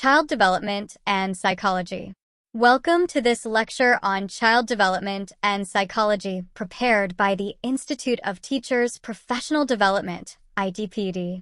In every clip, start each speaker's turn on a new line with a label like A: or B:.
A: Child Development and Psychology. Welcome to this lecture on Child Development and Psychology prepared by the Institute of Teachers Professional Development, IDPD.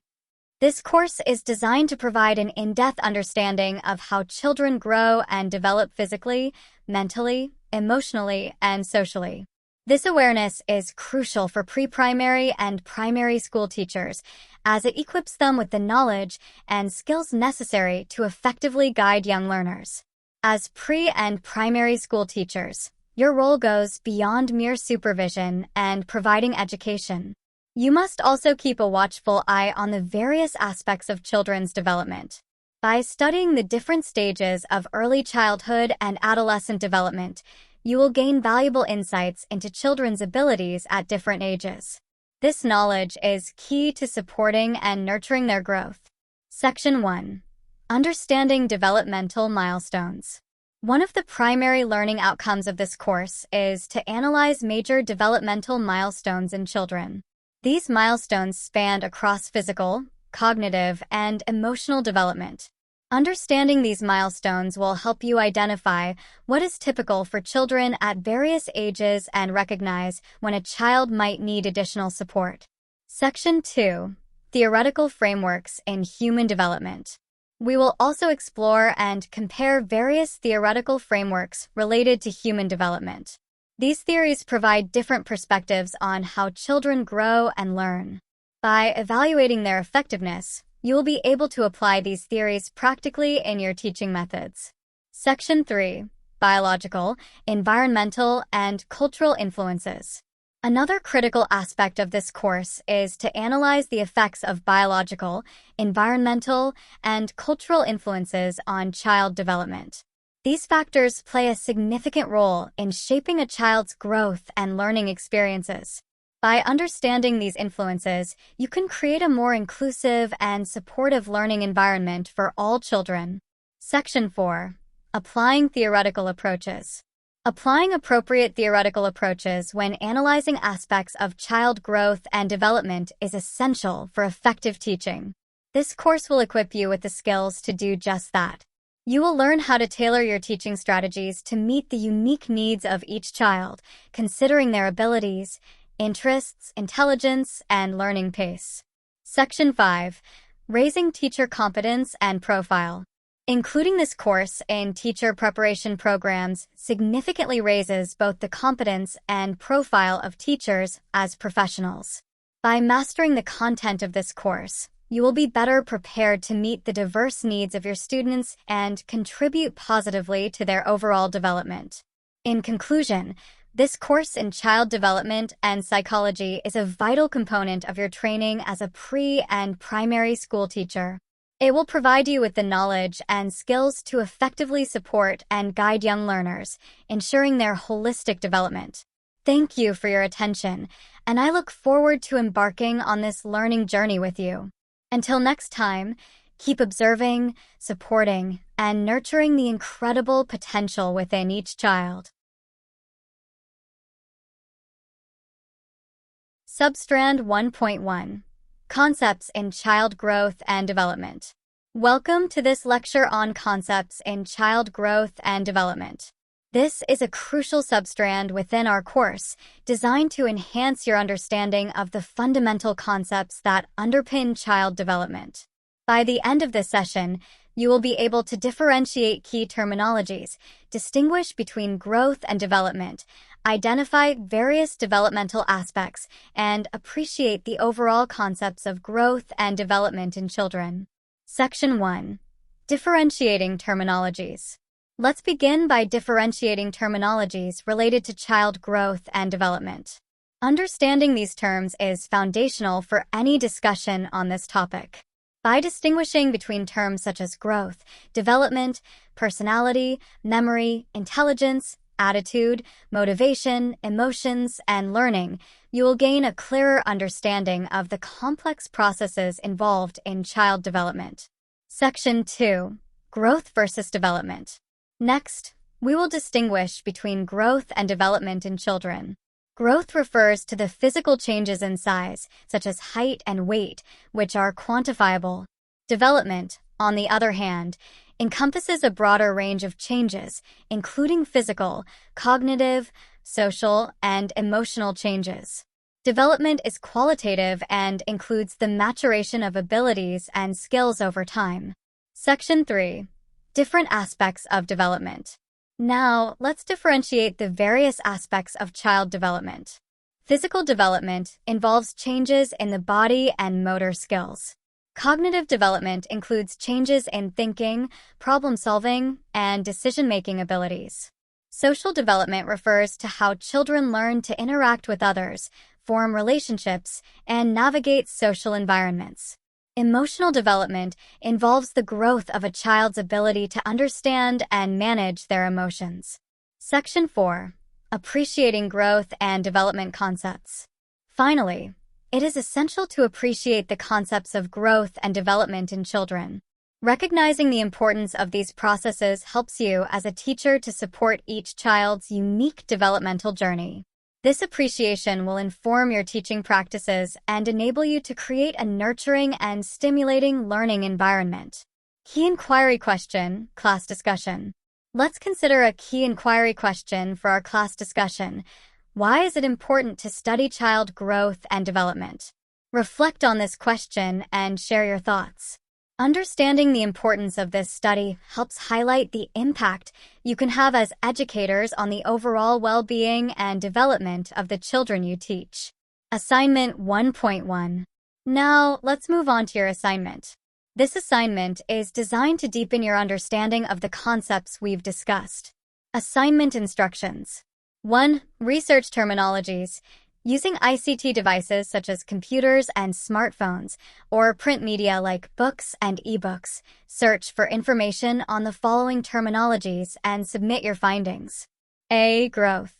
A: This course is designed to provide an in-depth understanding of how children grow and develop physically, mentally, emotionally, and socially. This awareness is crucial for pre-primary and primary school teachers as it equips them with the knowledge and skills necessary to effectively guide young learners. As pre- and primary school teachers, your role goes beyond mere supervision and providing education. You must also keep a watchful eye on the various aspects of children's development. By studying the different stages of early childhood and adolescent development, you will gain valuable insights into children's abilities at different ages. This knowledge is key to supporting and nurturing their growth. Section 1. Understanding Developmental Milestones. One of the primary learning outcomes of this course is to analyze major developmental milestones in children. These milestones span across physical, cognitive, and emotional development. Understanding these milestones will help you identify what is typical for children at various ages and recognize when a child might need additional support. Section 2. Theoretical Frameworks in Human Development. We will also explore and compare various theoretical frameworks related to human development. These theories provide different perspectives on how children grow and learn. By evaluating their effectiveness, you will be able to apply these theories practically in your teaching methods. Section 3. Biological, Environmental, and Cultural Influences. Another critical aspect of this course is to analyze the effects of biological, environmental, and cultural influences on child development. These factors play a significant role in shaping a child's growth and learning experiences. By understanding these influences, you can create a more inclusive and supportive learning environment for all children. Section 4. Applying Theoretical Approaches. Applying appropriate theoretical approaches when analyzing aspects of child growth and development is essential for effective teaching. This course will equip you with the skills to do just that. You will learn how to tailor your teaching strategies to meet the unique needs of each child, considering their abilities, interests, intelligence, and learning pace. Section 5. Raising Teacher Competence and Profile. Including this course in teacher preparation programs significantly raises both the competence and profile of teachers as professionals. By mastering the content of this course, you will be better prepared to meet the diverse needs of your students and contribute positively to their overall development. In conclusion, this course in child development and psychology is a vital component of your training as a pre- and primary school teacher. It will provide you with the knowledge and skills to effectively support and guide young learners, ensuring their holistic development. Thank you for your attention, and I look forward to embarking on this learning journey with you. Until next time, keep observing, supporting, and nurturing the incredible potential within each child. Substrand 1.1. Concepts in Child Growth and Development. Welcome to this lecture on Concepts in Child Growth and Development. This is a crucial substrand within our course, designed to enhance your understanding of the fundamental concepts that underpin child development. By the end of this session, you will be able to differentiate key terminologies, distinguish between growth and development, identify various developmental aspects, and appreciate the overall concepts of growth and development in children. Section 1. Differentiating Terminologies. Let's begin by differentiating terminologies related to child growth and development. Understanding these terms is foundational for any discussion on this topic. By distinguishing between terms such as growth, development, personality, memory, intelligence, attitude, motivation, emotions, and learning, you will gain a clearer understanding of the complex processes involved in child development. Section 2. Growth versus Development. Next, we will distinguish between growth and development in children. Growth refers to the physical changes in size, such as height and weight, which are quantifiable. Development, on the other hand, encompasses a broader range of changes, including physical, cognitive, social, and emotional changes. Development is qualitative and includes the maturation of abilities and skills over time. Section 3. Different aspects of development. Now, let's differentiate the various aspects of child development. Physical development involves changes in the body and motor skills. Cognitive development includes changes in thinking, problem-solving, and decision-making abilities. Social development refers to how children learn to interact with others, form relationships, and navigate social environments. Emotional development involves the growth of a child's ability to understand and manage their emotions. Section 4. Appreciating growth and development concepts. Finally, it is essential to appreciate the concepts of growth and development in children. Recognizing the importance of these processes helps you as a teacher to support each child's unique developmental journey. This appreciation will inform your teaching practices and enable you to create a nurturing and stimulating learning environment. Key inquiry question, class discussion. Let's consider a key inquiry question for our class discussion. Why is it important to study child growth and development? Reflect on this question and share your thoughts. Understanding the importance of this study helps highlight the impact you can have as educators on the overall well-being and development of the children you teach. Assignment 1.1. Now, let's move on to your assignment. This assignment is designed to deepen your understanding of the concepts we've discussed. Assignment instructions. 1. Research terminologies. Using ICT devices such as computers and smartphones, or print media like books and ebooks, search for information on the following terminologies and submit your findings. A. Growth.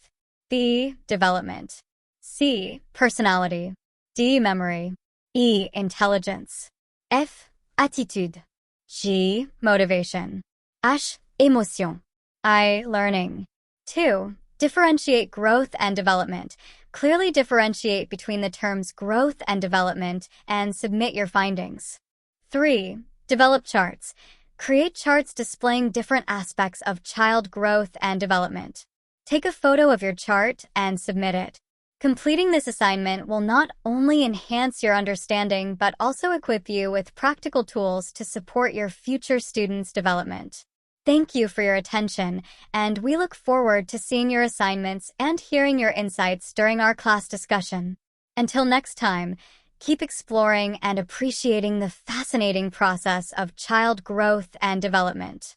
A: B. Development. C. Personality. D. Memory. E. Intelligence. F. Attitude. G. Motivation. H. Émotion. I. Learning. 2. Differentiate growth and development. Clearly differentiate between the terms growth and development and submit your findings. 3. Develop charts. Create charts displaying different aspects of child growth and development. Take a photo of your chart and submit it. Completing this assignment will not only enhance your understanding but also equip you with practical tools to support your future students' development. Thank you for your attention, and we look forward to seeing your assignments and hearing your insights during our class discussion. Until next time, keep exploring and appreciating the fascinating process of child growth and development.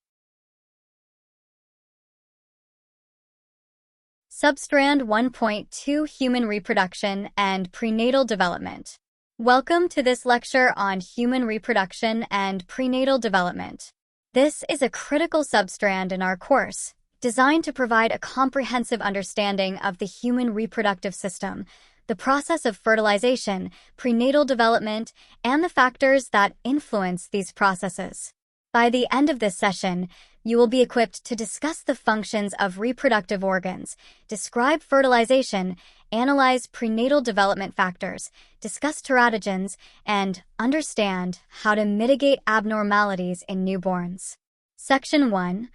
A: Substrand 1.2 Human Reproduction and Prenatal Development. Welcome to this lecture on human reproduction and prenatal development. This is a critical substrand in our course, designed to provide a comprehensive understanding of the human reproductive system, the process of fertilization, prenatal development, and the factors that influence these processes. By the end of this session, you will be equipped to discuss the functions of reproductive organs, describe fertilization, analyze prenatal development factors, discuss teratogens, and understand how to mitigate abnormalities in newborns. Section 1.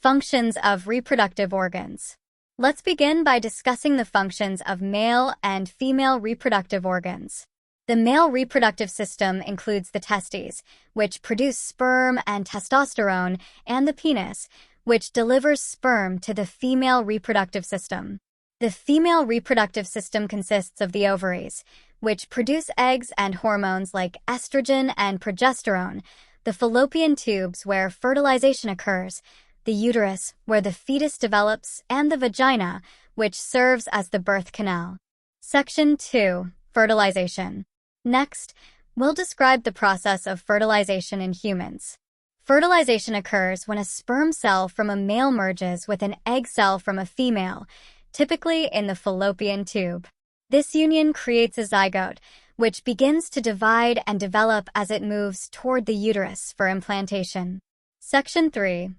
A: Functions of reproductive organs. Let's begin by discussing the functions of male and female reproductive organs. The male reproductive system includes the testes, which produce sperm and testosterone, and the penis, which delivers sperm to the female reproductive system. The female reproductive system consists of the ovaries, which produce eggs and hormones like estrogen and progesterone, the fallopian tubes where fertilization occurs, the uterus where the fetus develops, and the vagina, which serves as the birth canal. Section 2. Fertilization. Next, we'll describe the process of fertilization in humans. Fertilization occurs when a sperm cell from a male merges with an egg cell from a female, typically in the fallopian tube. This union creates a zygote, which begins to divide and develop as it moves toward the uterus for implantation. Section 3.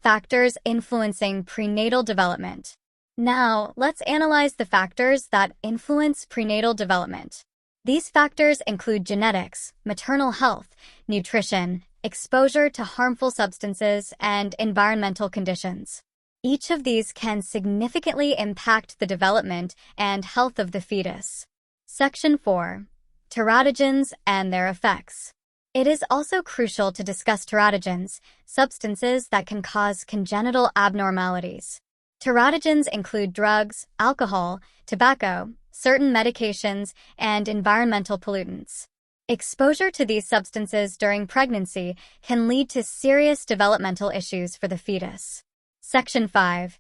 A: Factors influencing prenatal development. Now, let's analyze the factors that influence prenatal development. These factors include genetics, maternal health, nutrition, exposure to harmful substances, and environmental conditions. Each of these can significantly impact the development and health of the fetus. Section 4. Teratogens and their effects. It is also crucial to discuss teratogens, substances that can cause congenital abnormalities. Teratogens include drugs, alcohol, tobacco, certain medications, and environmental pollutants. Exposure to these substances during pregnancy can lead to serious developmental issues for the fetus. Section 5.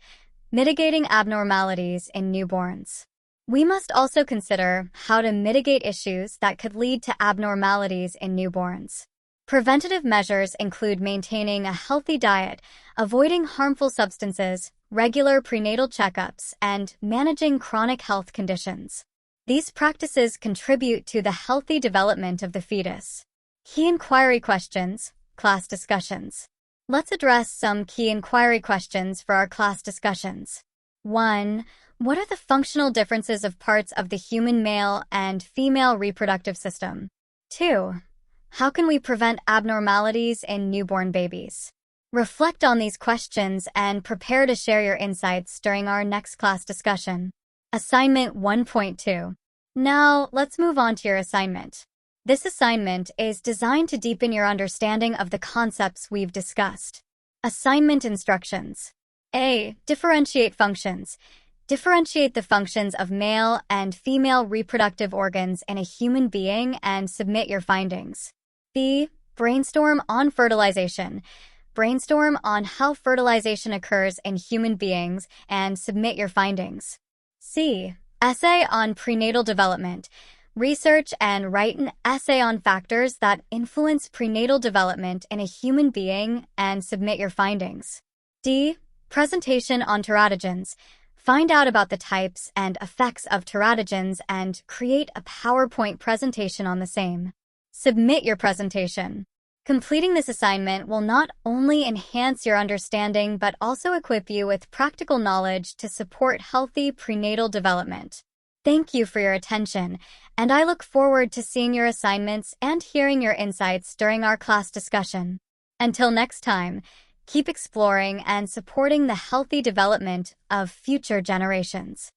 A: Mitigating abnormalities in newborns. We must also consider how to mitigate issues that could lead to abnormalities in newborns. Preventative measures include maintaining a healthy diet, avoiding harmful substances, regular prenatal checkups, and managing chronic health conditions. These practices contribute to the healthy development of the fetus. Key inquiry questions, class discussions. Let's address some key inquiry questions for our class discussions. 1. What are the functional differences of parts of the human male and female reproductive system? 2. How can we prevent abnormalities in newborn babies? Reflect on these questions and prepare to share your insights during our next class discussion. Assignment 1.2. Now, let's move on to your assignment. This assignment is designed to deepen your understanding of the concepts we've discussed. Assignment instructions. A. Differentiate functions. Differentiate the functions of male and female reproductive organs in a human being and submit your findings. B. Brainstorm on fertilization. Brainstorm on how fertilization occurs in human beings and submit your findings. C. Essay on prenatal development. Research and write an essay on factors that influence prenatal development in a human being and submit your findings. D. Presentation on teratogens. Find out about the types and effects of teratogens and create a PowerPoint presentation on the same. Submit your presentation. Completing this assignment will not only enhance your understanding but also equip you with practical knowledge to support healthy prenatal development. Thank you for your attention, and I look forward to seeing your assignments and hearing your insights during our class discussion. Until next time, keep exploring and supporting the healthy development of future generations.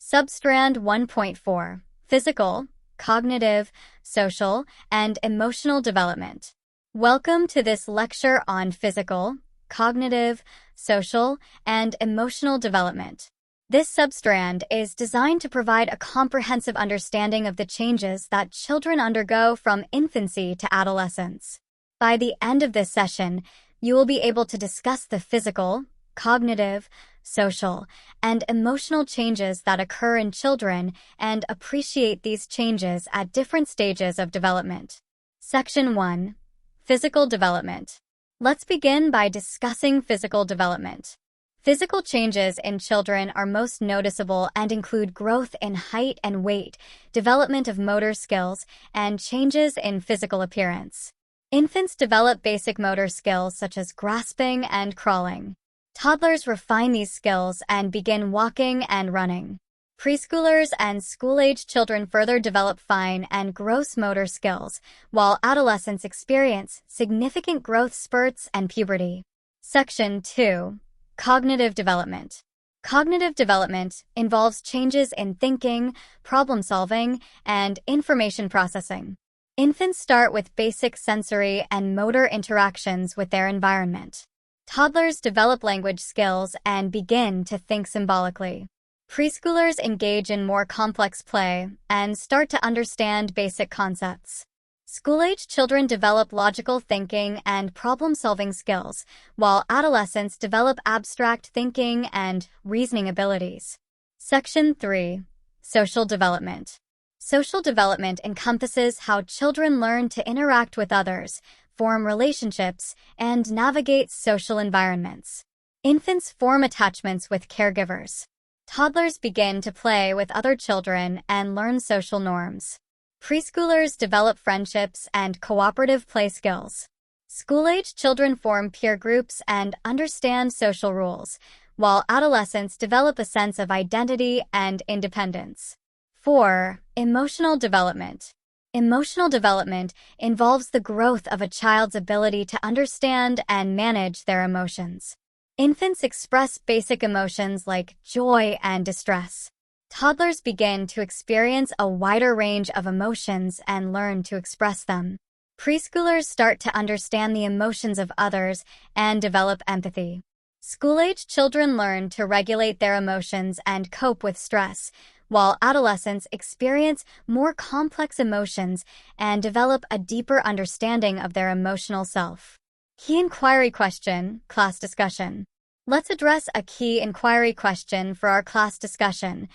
A: Substrand 1.4. Physical, Cognitive, Social, and Emotional Development. Welcome to this lecture on physical, cognitive, social, and emotional development. This substrand is designed to provide a comprehensive understanding of the changes that children undergo from infancy to adolescence. By the end of this session, you will be able to discuss the physical, cognitive, social, and emotional changes that occur in children and appreciate these changes at different stages of development. Section 1. Physical development. Let's begin by discussing physical development. Physical changes in children are most noticeable and include growth in height and weight, development of motor skills, and changes in physical appearance. Infants develop basic motor skills such as grasping and crawling. Toddlers refine these skills and begin walking and running. Preschoolers and school-age children further develop fine and gross motor skills, while adolescents experience significant growth spurts and puberty. Section 2. Cognitive development. Cognitive development involves changes in thinking, problem-solving, and information processing. Infants start with basic sensory and motor interactions with their environment. Toddlers develop language skills and begin to think symbolically. Preschoolers engage in more complex play and start to understand basic concepts. School-age children develop logical thinking and problem-solving skills, while adolescents develop abstract thinking and reasoning abilities. Section 3. Social development. Social development encompasses how children learn to interact with others, form relationships, and navigate social environments. Infants form attachments with caregivers. Toddlers begin to play with other children and learn social norms. Preschoolers develop friendships and cooperative play skills. School-age children form peer groups and understand social rules, while adolescents develop a sense of identity and independence. 4. Emotional development. Emotional development involves the growth of a child's ability to understand and manage their emotions. Infants express basic emotions like joy and distress. Toddlers begin to experience a wider range of emotions and learn to express them. Preschoolers start to understand the emotions of others and develop empathy. School-age children learn to regulate their emotions and cope with stress, while adolescents experience more complex emotions and develop a deeper understanding of their emotional self. Key inquiry question, class discussion. Let's address a key inquiry question for our class discussion.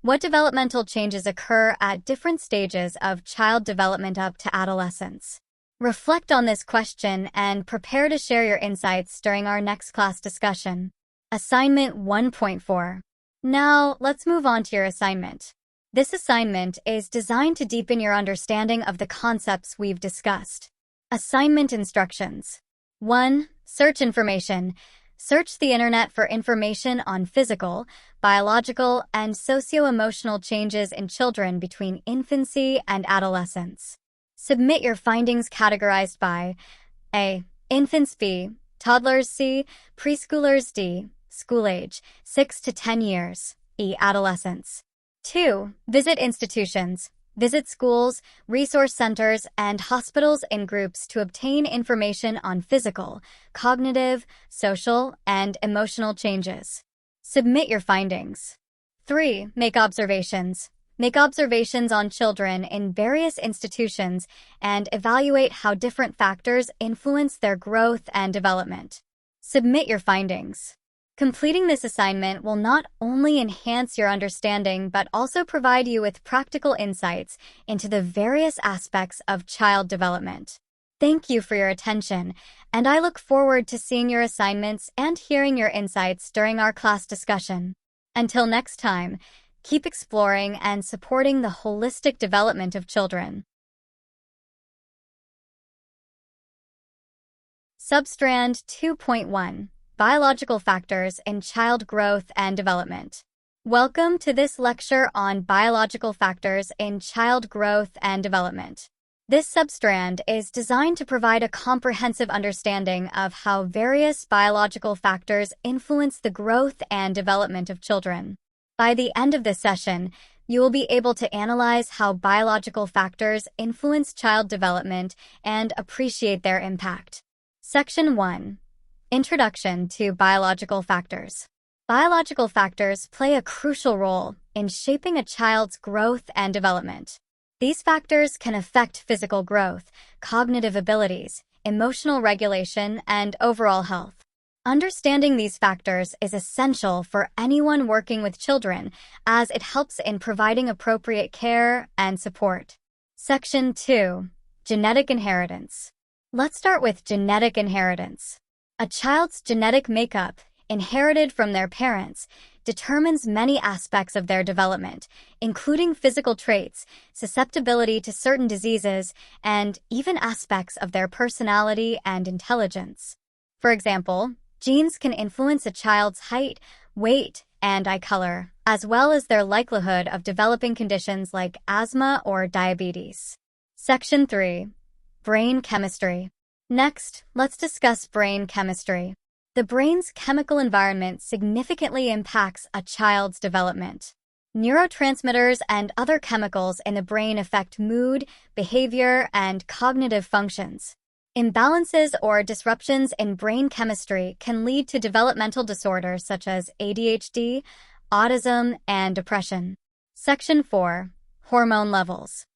A: What developmental changes occur at different stages of child development up to adolescence? Reflect on this question and prepare to share your insights during our next class discussion. Assignment 1.4. Now, let's move on to your assignment. This assignment is designed to deepen your understanding of the concepts we've discussed. Assignment instructions. 1. Search information. Search the internet for information on physical, biological, and socio-emotional changes in children between infancy and adolescence. Submit your findings categorized by A. Infants B, toddlers C, preschoolers D, school age 6 to 10 years, E. Adolescents. 2. Visit institutions. Visit schools, resource centers, and hospitals in groups to obtain information on physical, cognitive, social, and emotional changes. Submit your findings. 3. Make observations. Make observations on children in various institutions and evaluate how different factors influence their growth and development. Submit your findings. Completing this assignment will not only enhance your understanding but also provide you with practical insights into the various aspects of child development. Thank you for your attention, and I look forward to seeing your assignments and hearing your insights during our class discussion. Until next time, keep exploring and supporting the holistic development of children. Substrand 2.1. Biological Factors in Child Growth and Development. Welcome to this lecture on biological factors in child growth and development. This substrand is designed to provide a comprehensive understanding of how various biological factors influence the growth and development of children. By the end of this session, you will be able to analyze how biological factors influence child development and appreciate their impact. Section 1. Introduction to Biological Factors. Biological factors play a crucial role in shaping a child's growth and development. These factors can affect physical growth, cognitive abilities, emotional regulation, and overall health. Understanding these factors is essential for anyone working with children, as it helps in providing appropriate care and support. Section 2. Genetic Inheritance. Let's start with genetic inheritance. A child's genetic makeup, inherited from their parents, determines many aspects of their development, including physical traits, susceptibility to certain diseases, and even aspects of their personality and intelligence. For example, genes can influence a child's height, weight, and eye color, as well as their likelihood of developing conditions like asthma or diabetes. Section 3. Brain Chemistry. Next, let's discuss brain chemistry. The brain's chemical environment significantly impacts a child's development. Neurotransmitters and other chemicals in the brain affect mood, behavior, and cognitive functions. Imbalances or disruptions in brain chemistry can lead to developmental disorders such as ADHD, autism, and depression. Section 4. Hormone levels.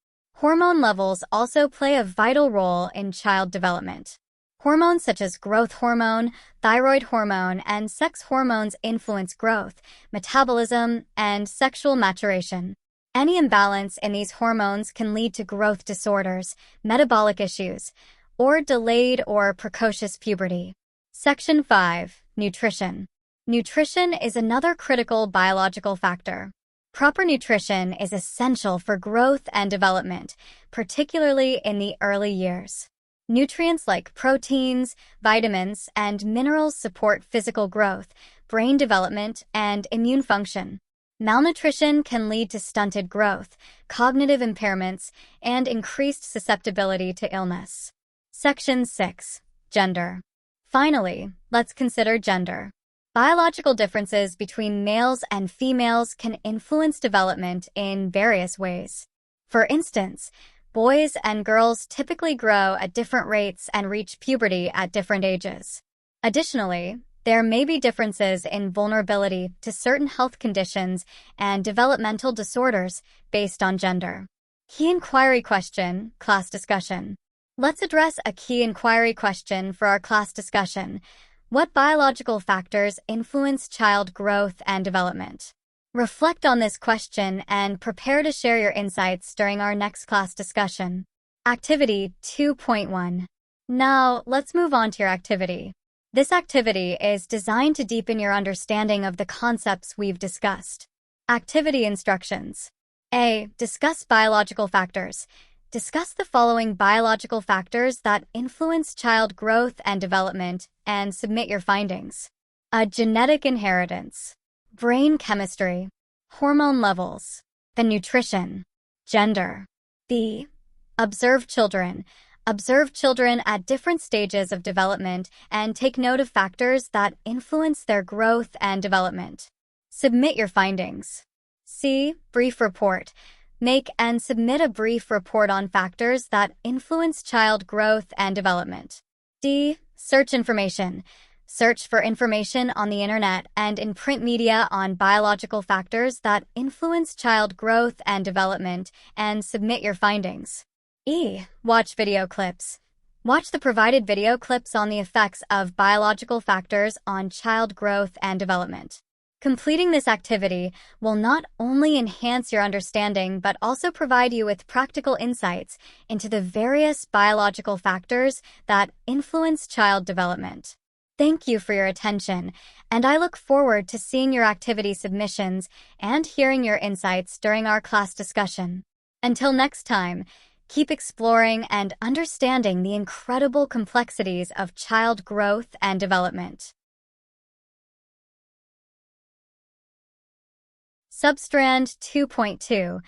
A: Hormone levels also play a vital role in child development. Hormones such as growth hormone, thyroid hormone, and sex hormones influence growth, metabolism, and sexual maturation. Any imbalance in these hormones can lead to growth disorders, metabolic issues, or delayed or precocious puberty. Section 5. Nutrition. Nutrition is another critical biological factor. Proper nutrition is essential for growth and development, particularly in the early years. Nutrients like proteins, vitamins, and minerals support physical growth, brain development, and immune function. Malnutrition can lead to stunted growth, cognitive impairments, and increased susceptibility to illness. Section 6. Gender. Finally, let's consider gender. Biological differences between males and females can influence development in various ways. For instance, boys and girls typically grow at different rates and reach puberty at different ages. Additionally, there may be differences in vulnerability to certain health conditions and developmental disorders based on gender. Key inquiry question, class discussion. Let's address a key inquiry question for our class discussion. What biological factors influence child growth and development? Reflect on this question and prepare to share your insights during our next class discussion. Activity 2.1. Now, let's move on to your activity. This activity is designed to deepen your understanding of the concepts we've discussed. Activity instructions. A. Discuss biological factors. Discuss the following biological factors that influence child growth and development and submit your findings. A. Genetic inheritance. Brain chemistry. Hormone levels. The nutrition. Gender. B. Observe children. Observe children at different stages of development and take note of factors that influence their growth and development. Submit your findings. C. Brief report. Make and submit a brief report on factors that influence child growth and development. D. Search information. Search for information on the internet and in print media on biological factors that influence child growth and development and submit your findings. E. Watch video clips. Watch the provided video clips on the effects of biological factors on child growth and development. Completing this activity will not only enhance your understanding but also provide you with practical insights into the various biological factors that influence child development. Thank you for your attention, and I look forward to seeing your activity submissions and hearing your insights during our class discussion. Until next time, keep exploring and understanding the incredible complexities of child growth and development. Substrand 2.2,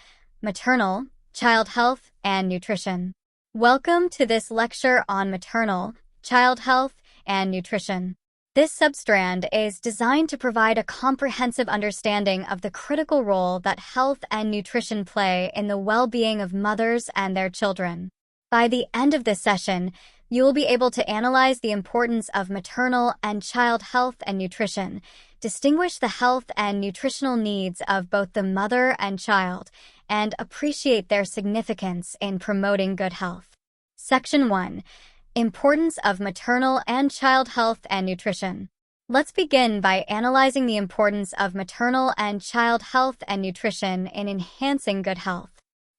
A: Maternal, Child Health and Nutrition. Welcome to this lecture on maternal, child health, and nutrition. This substrand is designed to provide a comprehensive understanding of the critical role that health and nutrition play in the well-being of mothers and their children. By the end of this session, you will be able to analyze the importance of maternal and child health and nutrition, distinguish the health and nutritional needs of both the mother and child, and appreciate their significance in promoting good health. Section 1. Importance of maternal and child health and nutrition. Let's begin by analyzing the importance of maternal and child health and nutrition in enhancing good health.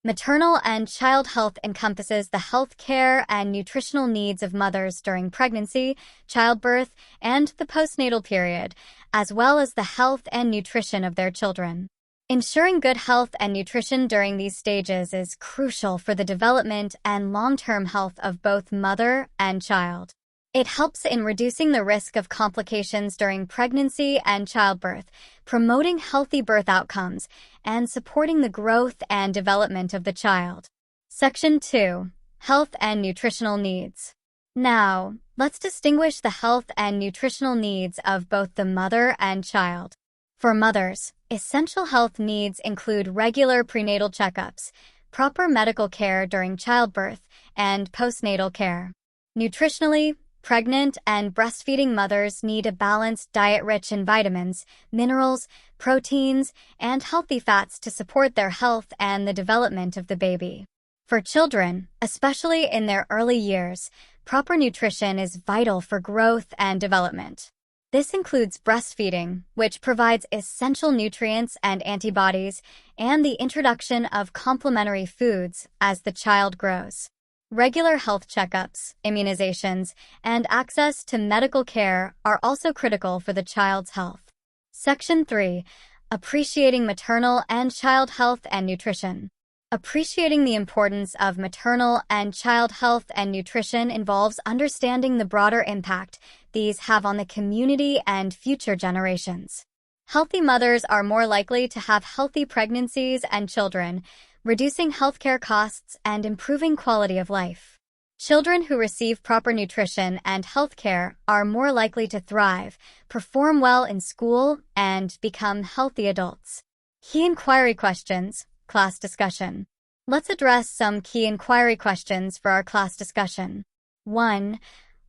A: Maternal and child health encompasses the health care and nutritional needs of mothers during pregnancy, childbirth, and the postnatal period, as well as the health and nutrition of their children. Ensuring good health and nutrition during these stages is crucial for the development and long-term health of both mother and child. It helps in reducing the risk of complications during pregnancy and childbirth, promoting healthy birth outcomes, and supporting the growth and development of the child. Section 2. Health and Nutritional Needs. Now, let's distinguish the health and nutritional needs of both the mother and child. For mothers, essential health needs include regular prenatal checkups, proper medical care during childbirth, and postnatal care. Nutritionally, pregnant and breastfeeding mothers need a balanced diet rich in vitamins, minerals, proteins, and healthy fats to support their health and the development of the baby. For children, especially in their early years, proper nutrition is vital for growth and development. This includes breastfeeding, which provides essential nutrients and antibodies, and the introduction of complementary foods as the child grows. Regular health checkups, immunizations, and access to medical care are also critical for the child's health. Section 3. Appreciating maternal and child health and nutrition. Appreciating the importance of maternal and child health and nutrition involves understanding the broader impact these have on the community and future generations. Healthy mothers are more likely to have healthy pregnancies and children, reducing healthcare costs and improving quality of life. Children who receive proper nutrition and healthcare are more likely to thrive, perform well in school, and become healthy adults. Key inquiry questions, class discussion. Let's address some key inquiry questions for our class discussion. 1.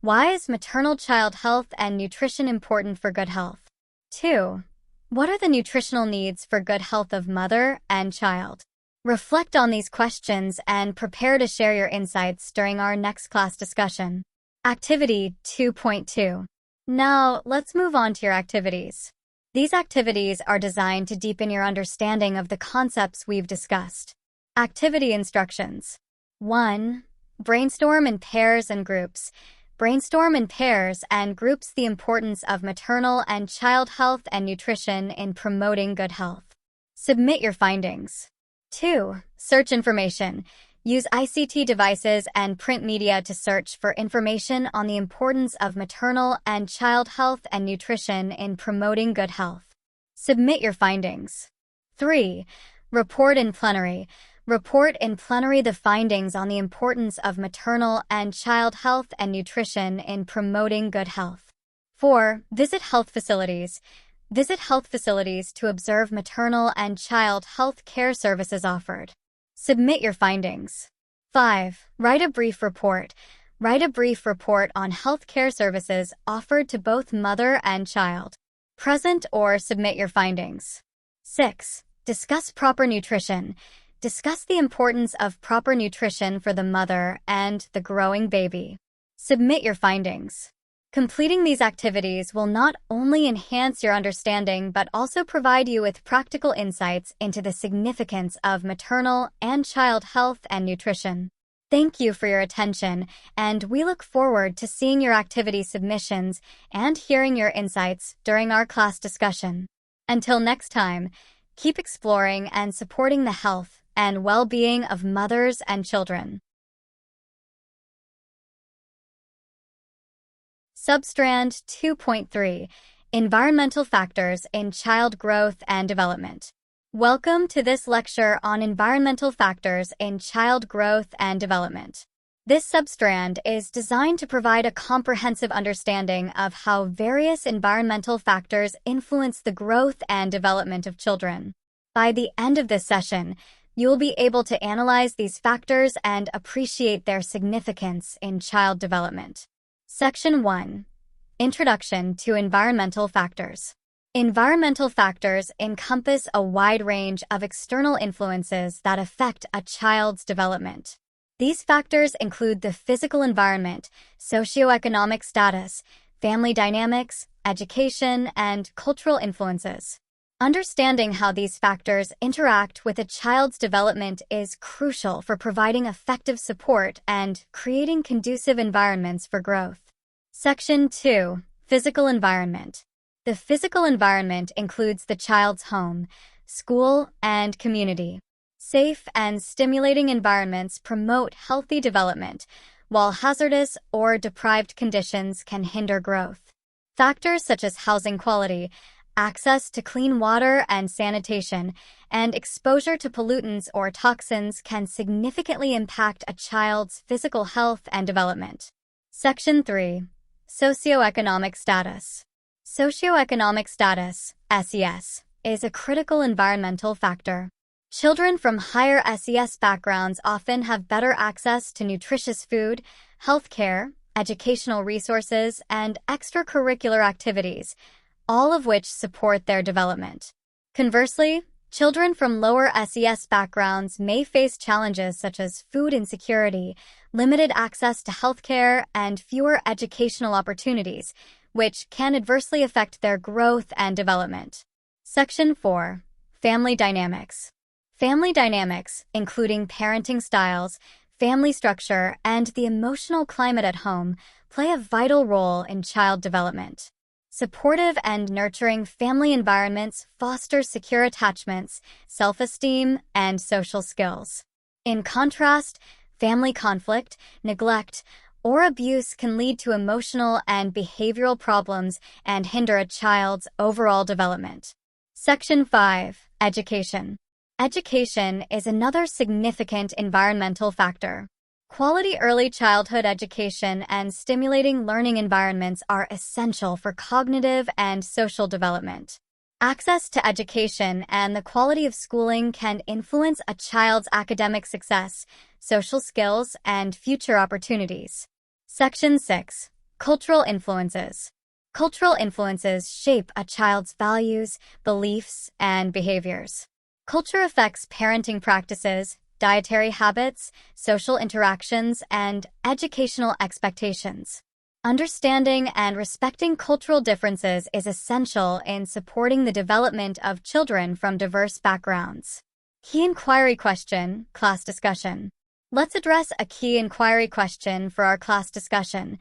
A: Why is maternal child health and nutrition important for good health? 2. What are the nutritional needs for good health of mother and child? Reflect on these questions and prepare to share your insights during our next class discussion. Activity 2.2. Now, let's move on to your activities. These activities are designed to deepen your understanding of the concepts we've discussed. Activity instructions. 1. Brainstorm in pairs and groups. Brainstorm in pairs and groups the importance of maternal and child health and nutrition in promoting good health. Submit your findings. 2. Search information. Use ICT devices and print media to search for information on the importance of maternal and child health and nutrition in promoting good health. Submit your findings. 3. Report in plenary. Report in plenary the findings on the importance of maternal and child health and nutrition in promoting good health. 4. Visit health facilities. Visit health facilities to observe maternal and child health care services offered. Submit your findings. 5. Write a brief report. Write a brief report on health care services offered to both mother and child. Present or submit your findings. 6. Discuss proper nutrition. Discuss the importance of proper nutrition for the mother and the growing baby. Submit your findings. Completing these activities will not only enhance your understanding but also provide you with practical insights into the significance of maternal and child health and nutrition. Thank you for your attention, and we look forward to seeing your activity submissions and hearing your insights during our class discussion. Until next time, keep exploring and supporting the health and well-being of mothers and children. Substrand 2.3. Environmental Factors in Child Growth and Development. Welcome to this lecture on environmental factors in child growth and development. This substrand is designed to provide a comprehensive understanding of how various environmental factors influence the growth and development of children. By the end of this session, you'll be able to analyze these factors and appreciate their significance in child development. Section 1. Introduction to Environmental Factors. Environmental factors encompass a wide range of external influences that affect a child's development. These factors include the physical environment, socioeconomic status, family dynamics, education, and cultural influences. Understanding how these factors interact with a child's development is crucial for providing effective support and creating conducive environments for growth. Section 2. Physical environment. The physical environment includes the child's home, school, and community. Safe and stimulating environments promote healthy development, while hazardous or deprived conditions can hinder growth. Factors such as housing quality, access to clean water and sanitation, and exposure to pollutants or toxins can significantly impact a child's physical health and development. Section 3. Socioeconomic status. Socioeconomic status, SES, is a critical environmental factor. Children from higher SES backgrounds often have better access to nutritious food, health care, educational resources, and extracurricular activities, all of which support their development. Conversely, children from lower SES backgrounds may face challenges such as food insecurity, limited access to healthcare, and fewer educational opportunities, which can adversely affect their growth and development. Section 4. Family dynamics. Family dynamics, including parenting styles, family structure, and the emotional climate at home, play a vital role in child development. Supportive and nurturing family environments foster secure attachments, self-esteem, and social skills. In contrast, family conflict, neglect, or abuse can lead to emotional and behavioral problems and hinder a child's overall development. Section 5. Education. Education is another significant environmental factor. Quality early childhood education and stimulating learning environments are essential for cognitive and social development. Access to education and the quality of schooling can influence a child's academic success, social skills, and future opportunities. Section 6. Cultural influences. Cultural influences shape a child's values, beliefs, and behaviors. Culture affects parenting practices, dietary habits, social interactions, and educational expectations. Understanding and respecting cultural differences is essential in supporting the development of children from diverse backgrounds. Key inquiry question, class discussion. Let's address a key inquiry question for our class discussion.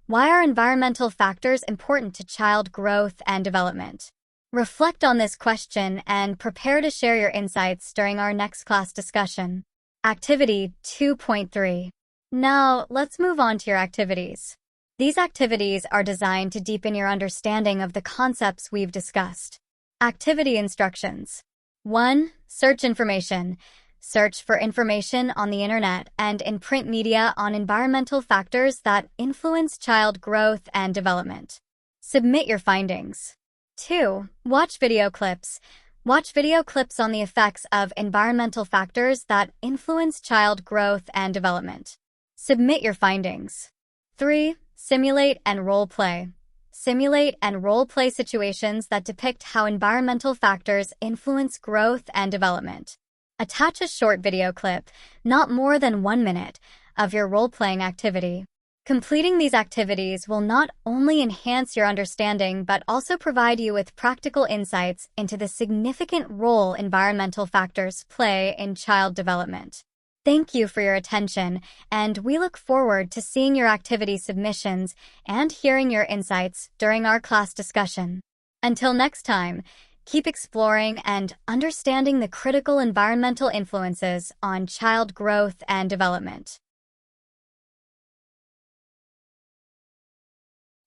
A: Why are environmental factors important to child growth and development? Reflect on this question and prepare to share your insights during our next class discussion. Activity 2.3. Now, let's move on to your activities. These activities are designed to deepen your understanding of the concepts we've discussed. Activity instructions. 1. Search information. Search for information on the internet and in print media on environmental factors that influence child growth and development. Submit your findings. 2. Watch video clips. Watch video clips on the effects of environmental factors that influence child growth and development. Submit your findings. 3. Simulate and role play. Simulate and role play situations that depict how environmental factors influence growth and development. Attach a short video clip, not more than 1 minute, of your role-playing activity. Completing these activities will not only enhance your understanding but also provide you with practical insights into the significant role environmental factors play in child development. Thank you for your attention, and we look forward to seeing your activity submissions and hearing your insights during our class discussion. Until next time, keep exploring and understanding the critical environmental influences on child growth and development.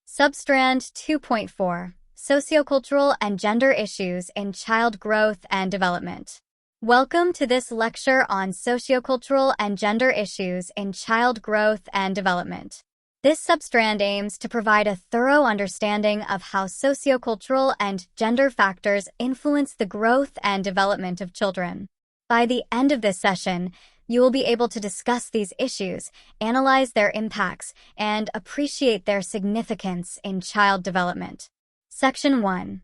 A: Substrand 2.4. Sociocultural and Gender Issues in Child Growth and Development. Welcome to this lecture on sociocultural and gender issues in child growth and development. This substrand aims to provide a thorough understanding of how sociocultural and gender factors influence the growth and development of children. By the end of this session, you will be able to discuss these issues, analyze their impacts, and appreciate their significance in child development. Section 1.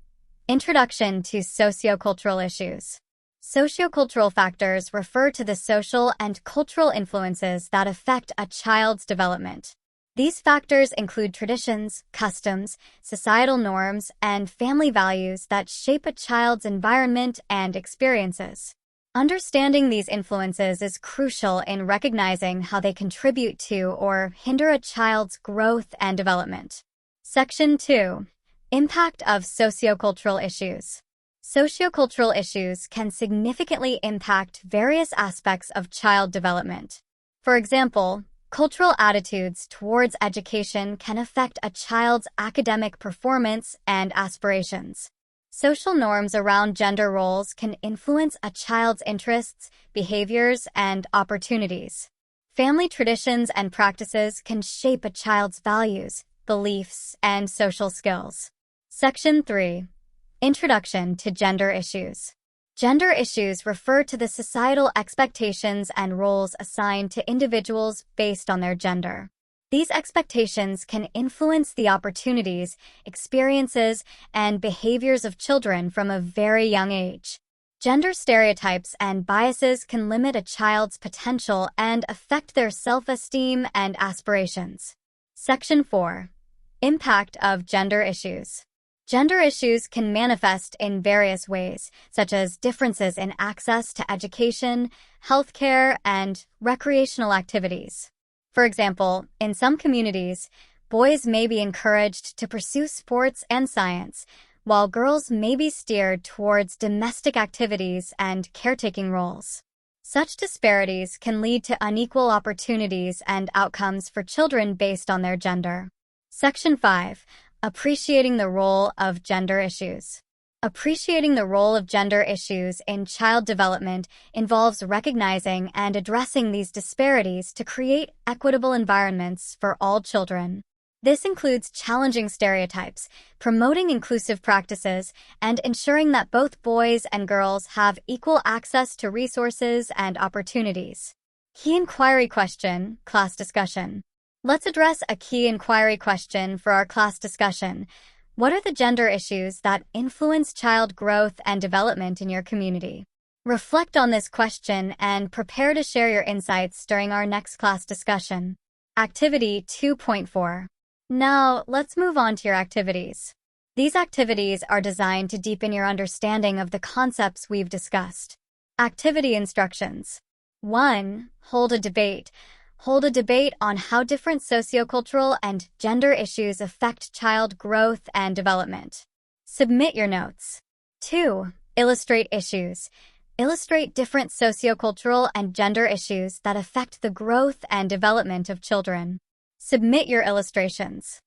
A: Introduction to Sociocultural Issues. Sociocultural factors refer to the social and cultural influences that affect a child's development. These factors include traditions, customs, societal norms, and family values that shape a child's environment and experiences. Understanding these influences is crucial in recognizing how they contribute to or hinder a child's growth and development. Section 2. Impact of Sociocultural Issues. Sociocultural issues can significantly impact various aspects of child development. For example, cultural attitudes towards education can affect a child's academic performance and aspirations. Social norms around gender roles can influence a child's interests, behaviors, and opportunities. Family traditions and practices can shape a child's values, beliefs, and social skills. Section 3. Introduction to Gender Issues. Gender issues refer to the societal expectations and roles assigned to individuals based on their gender. These expectations can influence the opportunities, experiences, and behaviors of children from a very young age. Gender stereotypes and biases can limit a child's potential and affect their self-esteem and aspirations. Section 4. Impact of Gender Issues. Gender issues can manifest in various ways, such as differences in access to education, healthcare, and recreational activities. For example, in some communities, boys may be encouraged to pursue sports and science, while girls may be steered towards domestic activities and caretaking roles. Such disparities can lead to unequal opportunities and outcomes for children based on their gender. Section 5. Appreciating the role of gender issues. Appreciating the role of gender issues in child development involves recognizing and addressing these disparities to create equitable environments for all children. This includes challenging stereotypes, promoting inclusive practices, and ensuring that both boys and girls have equal access to resources and opportunities. Key inquiry question, class discussion. Let's address a key inquiry question for our class discussion. What are the gender issues that influence child growth and development in your community? Reflect on this question and prepare to share your insights during our next class discussion. Activity 2.4. Now, let's move on to your activities. These activities are designed to deepen your understanding of the concepts we've discussed. Activity instructions. 1. Hold a debate. Hold a debate on how different sociocultural and gender issues affect child growth and development. Submit your notes. 2. Illustrate issues. Illustrate different sociocultural and gender issues that affect the growth and development of children. Submit your illustrations.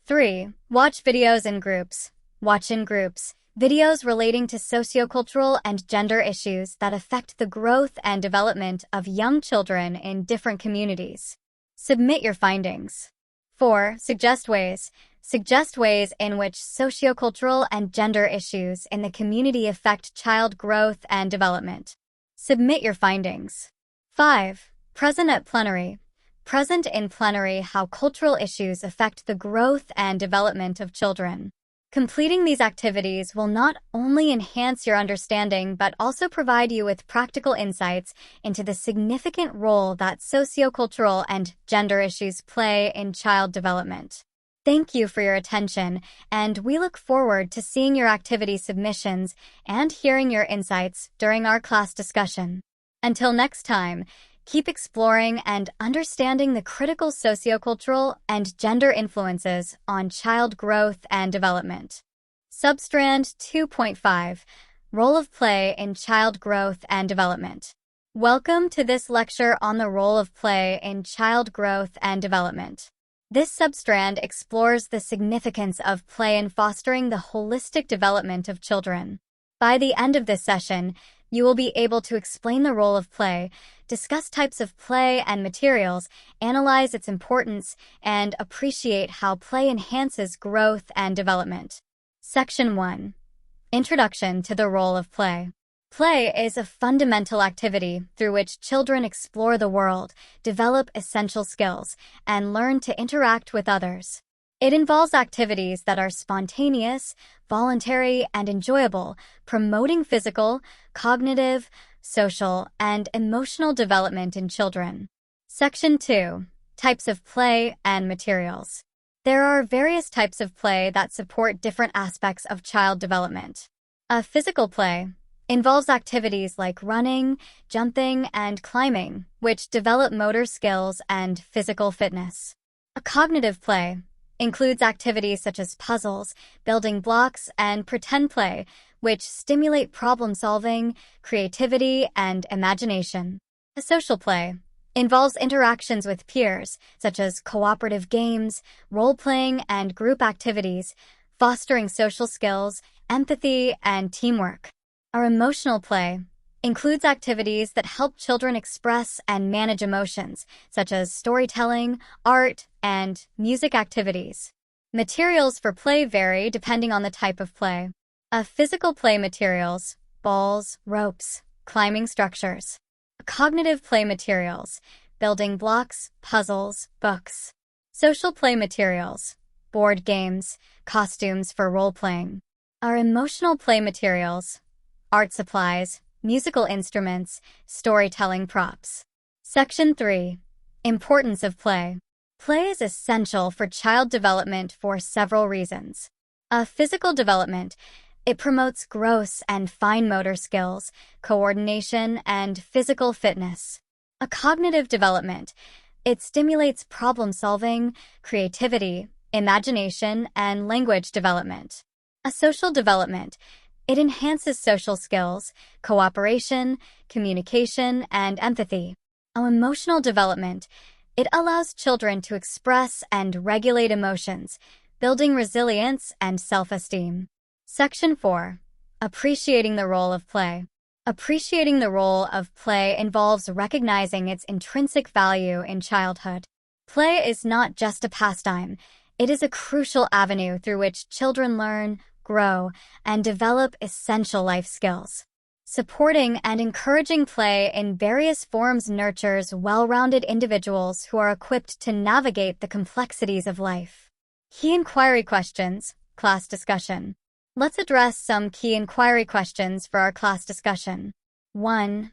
A: 3. Watch videos in groups. Watch in groups. Videos relating to sociocultural and gender issues that affect the growth and development of young children in different communities. Submit your findings. 4. Suggest ways. Suggest ways in which sociocultural and gender issues in the community affect child growth and development. Submit your findings. 5. Present at plenary. Present in plenary how cultural issues affect the growth and development of children. Completing these activities will not only enhance your understanding but also provide you with practical insights into the significant role that sociocultural and gender issues play in child development. Thank you for your attention, and we look forward to seeing your activity submissions and hearing your insights during our class discussion. Until next time, keep exploring and understanding the critical sociocultural and gender influences on child growth and development. Substrand 2.5, Role of Play in Child Growth and Development. Welcome to this lecture on the role of play in child growth and development. This substrand explores the significance of play in fostering the holistic development of children. By the end of this session, you will be able to explain the role of play, discuss types of play and materials, analyze its importance, and appreciate how play enhances growth and development. Section 1. Introduction to the role of play. Play is a fundamental activity through which children explore the world, develop essential skills, and learn to interact with others. It involves activities that are spontaneous, voluntary, and enjoyable, promoting physical, cognitive, social, and emotional development in children. Section 2. Types of play and materials. There are various types of play that support different aspects of child development. A physical play involves activities like running, jumping, and climbing, which develop motor skills and physical fitness. A cognitive play includes activities such as puzzles, building blocks, and pretend play, which stimulate problem-solving, creativity, and imagination. A social play involves interactions with peers, such as cooperative games, role-playing, and group activities, fostering social skills, empathy, and teamwork. Our emotional play includes activities that help children express and manage emotions, such as storytelling, art, and music activities. Materials for play vary depending on the type of play. A physical play materials, balls, ropes, climbing structures. Cognitive play materials, building blocks, puzzles, books. Social play materials, board games, costumes for role-playing. Our emotional play materials, art supplies, musical instruments, storytelling props. Section 3. Importance of play. Play is essential for child development for several reasons. A physical development, it promotes gross and fine motor skills, coordination, and physical fitness. A cognitive development, it stimulates problem-solving, creativity, imagination, and language development. A social development, it enhances social skills, cooperation, communication, and empathy. Our emotional development, it allows children to express and regulate emotions, building resilience and self-esteem. Section 4. Appreciating the role of play. Appreciating the role of play involves recognizing its intrinsic value in childhood. Play is not just a pastime. It is a crucial avenue through which children learn, grow, and develop essential life skills. Supporting and encouraging play in various forms nurtures well-rounded individuals who are equipped to navigate the complexities of life. Key inquiry questions, class discussion. Let's address some key inquiry questions for our class discussion. 1.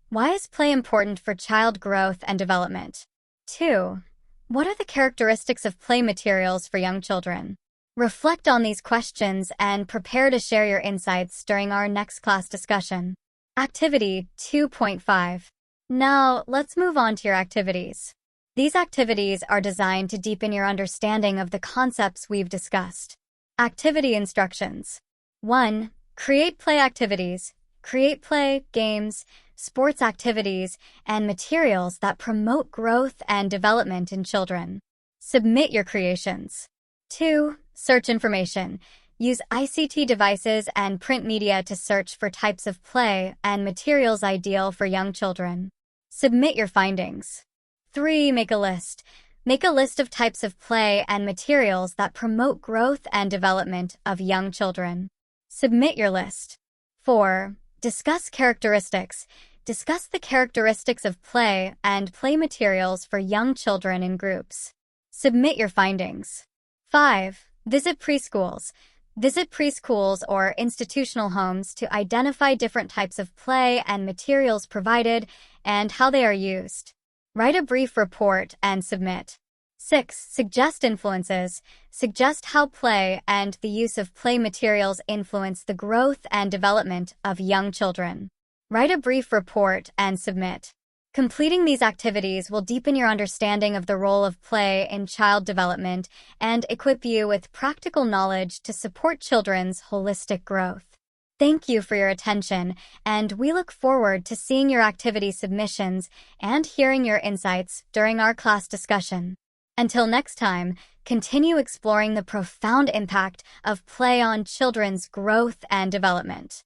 A: Why is play important for child growth and development? 2. What are the characteristics of play materials for young children? Reflect on these questions and prepare to share your insights during our next class discussion. Activity 2.5. Now, let's move on to your activities. These activities are designed to deepen your understanding of the concepts we've discussed. Activity instructions. 1. Create play activities. Create play, games, sports activities, and materials that promote growth and development in children. Submit your creations. 2. Search information. Use ICT devices and print media to search for types of play and materials ideal for young children. Submit your findings. 3. Make a list. Make a list of types of play and materials that promote growth and development of young children. Submit your list. 4. Discuss characteristics. Discuss the characteristics of play and play materials for young children in groups. Submit your findings. 5. Visit preschools. Visit preschools or institutional homes to identify different types of play and materials provided and how they are used. Write a brief report and submit. 6. Suggest influences. Suggest how play and the use of play materials influence the growth and development of young children. Write a brief report and submit. Completing these activities will deepen your understanding of the role of play in child development and equip you with practical knowledge to support children's holistic growth. Thank you for your attention, and we look forward to seeing your activity submissions and hearing your insights during our class discussion. Until next time, continue exploring the profound impact of play on children's growth and development.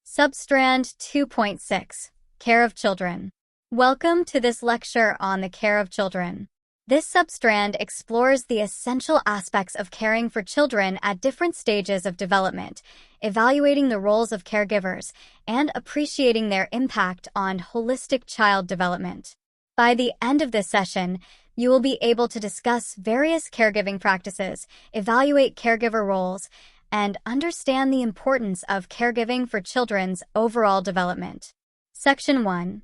A: Substrand 2.6. Care of Children. Welcome to this lecture on the care of children. This substrand explores the essential aspects of caring for children at different stages of development, evaluating the roles of caregivers, and appreciating their impact on holistic child development. By the end of this session, you will be able to discuss various caregiving practices, evaluate caregiver roles, and understand the importance of caregiving for children's overall development. Section 1.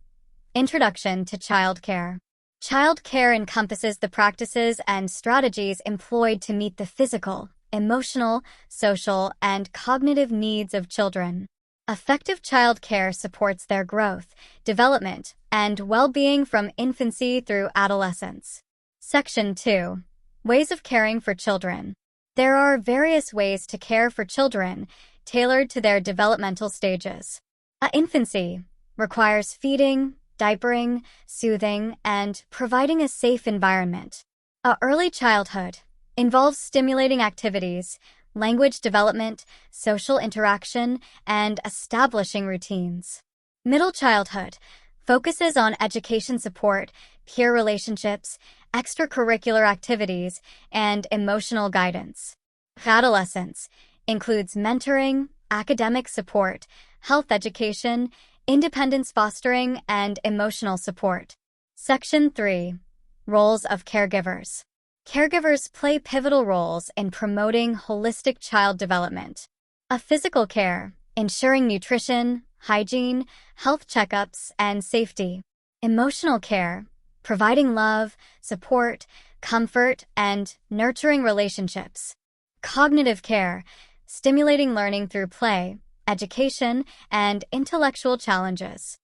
A: Introduction to Child Care. Child care encompasses the practices and strategies employed to meet the physical, emotional, social, and cognitive needs of children. Effective child care supports their growth, development, and well-being from infancy through adolescence. Section 2. Ways of caring for children. There are various ways to care for children, tailored to their developmental stages. Infancy requires feeding, diapering, soothing, and providing a safe environment. Early childhood involves stimulating activities, language development, social interaction, and establishing routines. Middle childhood focuses on education support, peer relationships, extracurricular activities, and emotional guidance. Adolescence includes mentoring, academic support, health education, independence fostering, and emotional support. Section 3. Roles of caregivers. Caregivers play pivotal roles in promoting holistic child development. Physical care, ensuring nutrition, hygiene, health checkups, and safety. Emotional care, providing love, support, comfort, and nurturing relationships. Cognitive care, stimulating learning through play, education, and intellectual challenges.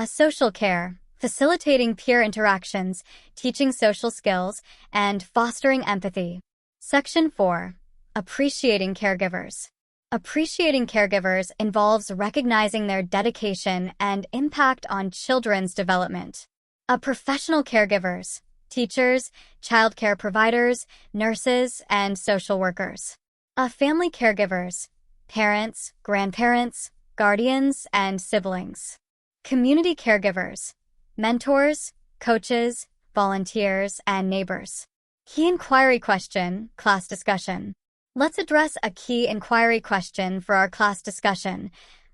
A: Social care, facilitating peer interactions, teaching social skills, and fostering empathy. Section 4. Appreciating caregivers. Appreciating caregivers involves recognizing their dedication and impact on children's development. Professional caregivers, teachers, childcare providers, nurses, and social workers. Family caregivers, parents, grandparents, guardians, and siblings. Community caregivers, mentors, coaches, volunteers, and neighbors. Key inquiry question, class discussion. Let's address a key inquiry question for our class discussion.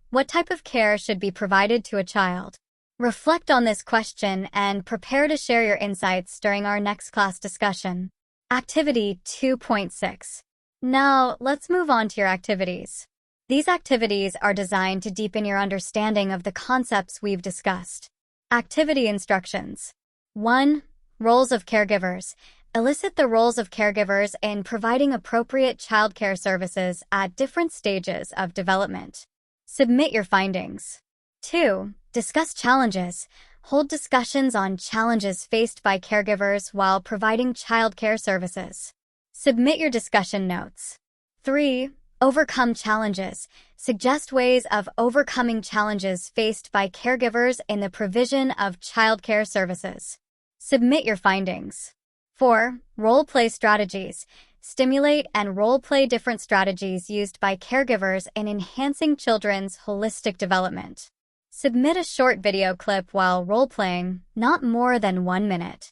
A: What type of care should be provided to a child? Reflect on this question and prepare to share your insights during our next class discussion. Activity 2.6. Now, let's move on to your activities. These activities are designed to deepen your understanding of the concepts we've discussed. Activity instructions. 1. Roles of caregivers. Elicit the roles of caregivers in providing appropriate childcare services at different stages of development. Submit your findings. 2. Discuss challenges. Hold discussions on challenges faced by caregivers while providing childcare services. Submit your discussion notes. 3. Overcome challenges. Suggest ways of overcoming challenges faced by caregivers in the provision of childcare services. Submit your findings. 4. Role-play strategies. Stimulate and role-play different strategies used by caregivers in enhancing children's holistic development. Submit a short video clip while role-playing, not more than 1 minute.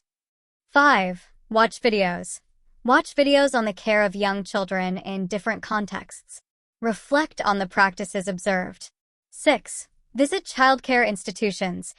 A: 5. Watch videos. Watch videos on the care of young children in different contexts. Reflect on the practices observed. 6. Visit childcare institutions.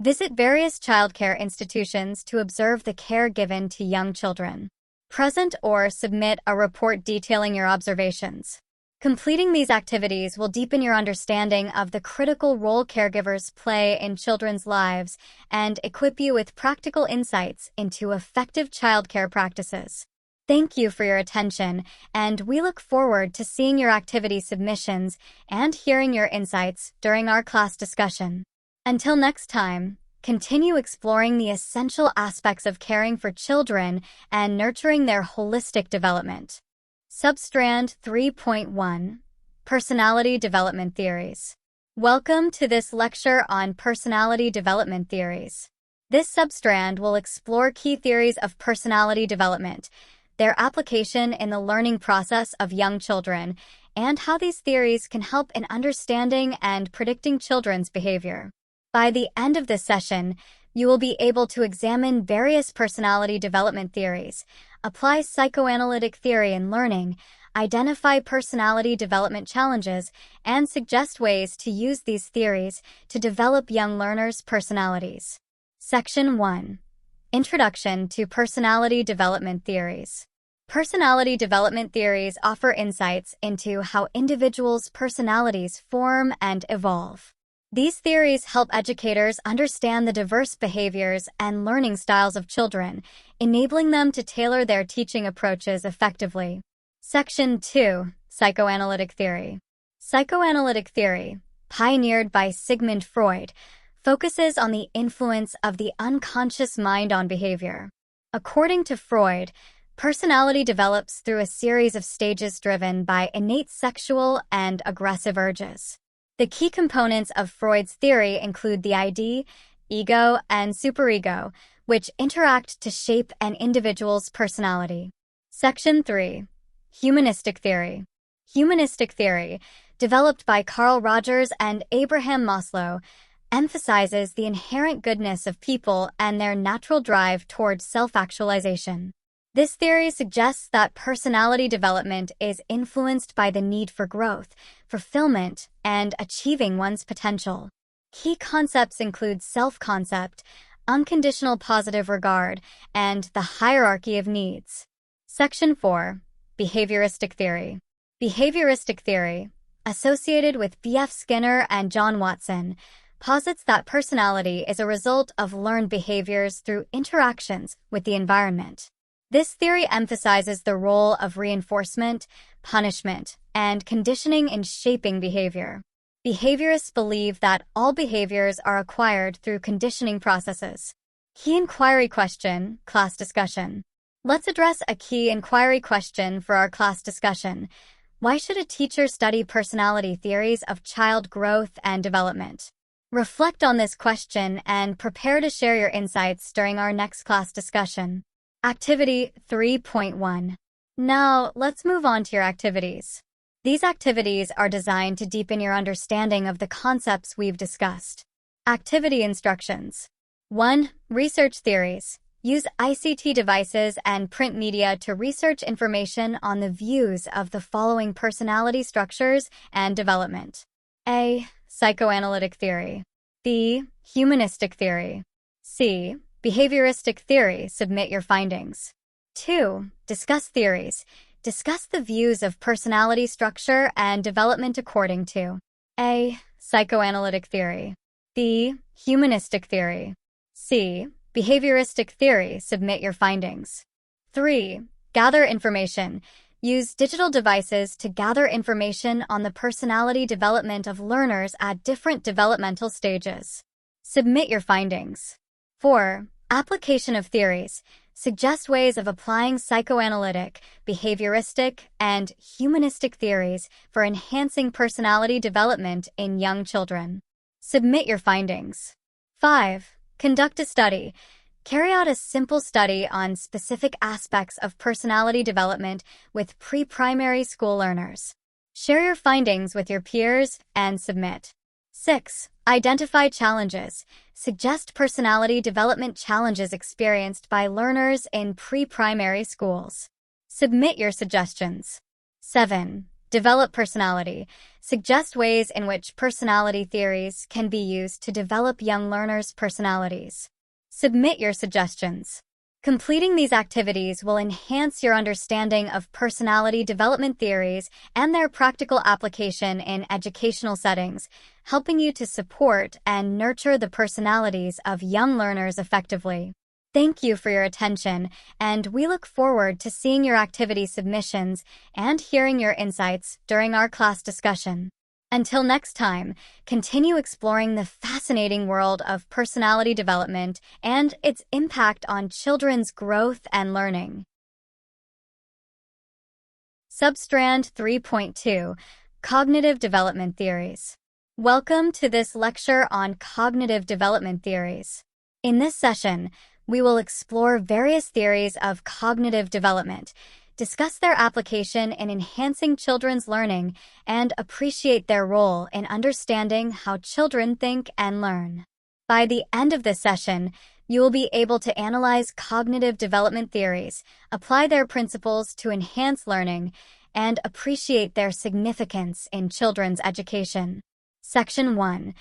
A: Visit various childcare institutions to observe the care given to young children. Present or submit a report detailing your observations. Completing these activities will deepen your understanding of the critical role caregivers play in children's lives and equip you with practical insights into effective childcare practices. Thank you for your attention, and we look forward to seeing your activity submissions and hearing your insights during our class discussion. Until next time, continue exploring the essential aspects of caring for children and nurturing their holistic development. Substrand 3.1. Personality Development Theories. Welcome to this lecture on personality development theories. This substrand will explore key theories of personality development, their application in the learning process of young children, and how these theories can help in understanding and predicting children's behavior. By the end of this session, you will be able to examine various personality development theories, apply psychoanalytic theory in learning, identify personality development challenges, and suggest ways to use these theories to develop young learners' personalities. Section 1. Introduction to Personality Development Theories. Personality development theories offer insights into how individuals' personalities form and evolve. These theories help educators understand the diverse behaviors and learning styles of children, enabling them to tailor their teaching approaches effectively. Section 2. Psychoanalytic Theory. Psychoanalytic theory, pioneered by Sigmund Freud, focuses on the influence of the unconscious mind on behavior. According to Freud, personality develops through a series of stages driven by innate sexual and aggressive urges. The key components of Freud's theory include the ID, ego, and superego, which interact to shape an individual's personality. Section 3. Humanistic Theory. Humanistic theory, developed by Carl Rogers and Abraham Maslow, emphasizes the inherent goodness of people and their natural drive toward self-actualization. This theory suggests that personality development is influenced by the need for growth, fulfillment, and achieving one's potential. Key concepts include self-concept, unconditional positive regard, and the hierarchy of needs. Section 4. Behavioristic Theory. Behavioristic theory, associated with B.F. Skinner and John Watson, posits that personality is a result of learned behaviors through interactions with the environment. This theory emphasizes the role of reinforcement, punishment, and conditioning in shaping behavior. Behaviorists believe that all behaviors are acquired through conditioning processes. Key inquiry question, class discussion. Let's address a key inquiry question for our class discussion. Why should a teacher study personality theories of child growth and development? Reflect on this question and prepare to share your insights during our next class discussion. Activity 3.1. Now, let's move on to your activities. These activities are designed to deepen your understanding of the concepts we've discussed. Activity instructions. 1. Research theories. Use ICT devices and print media to research information on the views of the following personality structures and development. A. Psychoanalytic theory. B. Humanistic theory. C. Behavioristic theory. Submit your findings. 2. Discuss theories. Discuss the views of personality structure and development according to A. Psychoanalytic theory. B. Humanistic theory. C. Behavioristic theory. Submit your findings. 3. Gather information. Use digital devices to gather information on the personality development of learners at different developmental stages. Submit your findings. 4. Application of theories. Suggest ways of applying psychoanalytic, behavioristic, and humanistic theories for enhancing personality development in young children. Submit your findings. 5. Conduct a study. Carry out a simple study on specific aspects of personality development with pre-primary school learners. Share your findings with your peers and submit. 6. Identify challenges. Suggest personality development challenges experienced by learners in pre-primary schools. Submit your suggestions. 7. Develop personality. Suggest ways in which personality theories can be used to develop young learners' personalities. Submit your suggestions. Completing these activities will enhance your understanding of personality development theories and their practical application in educational settings, helping you to support and nurture the personalities of young learners effectively. Thank you for your attention, and we look forward to seeing your activity submissions and hearing your insights during our class discussion. Until next time, continue exploring the fascinating world of personality development and its impact on children's growth and learning. Substrand 3.2 Cognitive Development Theories. Welcome to this lecture on cognitive development theories. In this session, we will explore various theories of cognitive development, discuss their application in enhancing children's learning, and appreciate their role in understanding how children think and learn. By the end of this session, you will be able to analyze cognitive development theories, apply their principles to enhance learning, and appreciate their significance in children's education. Section 1.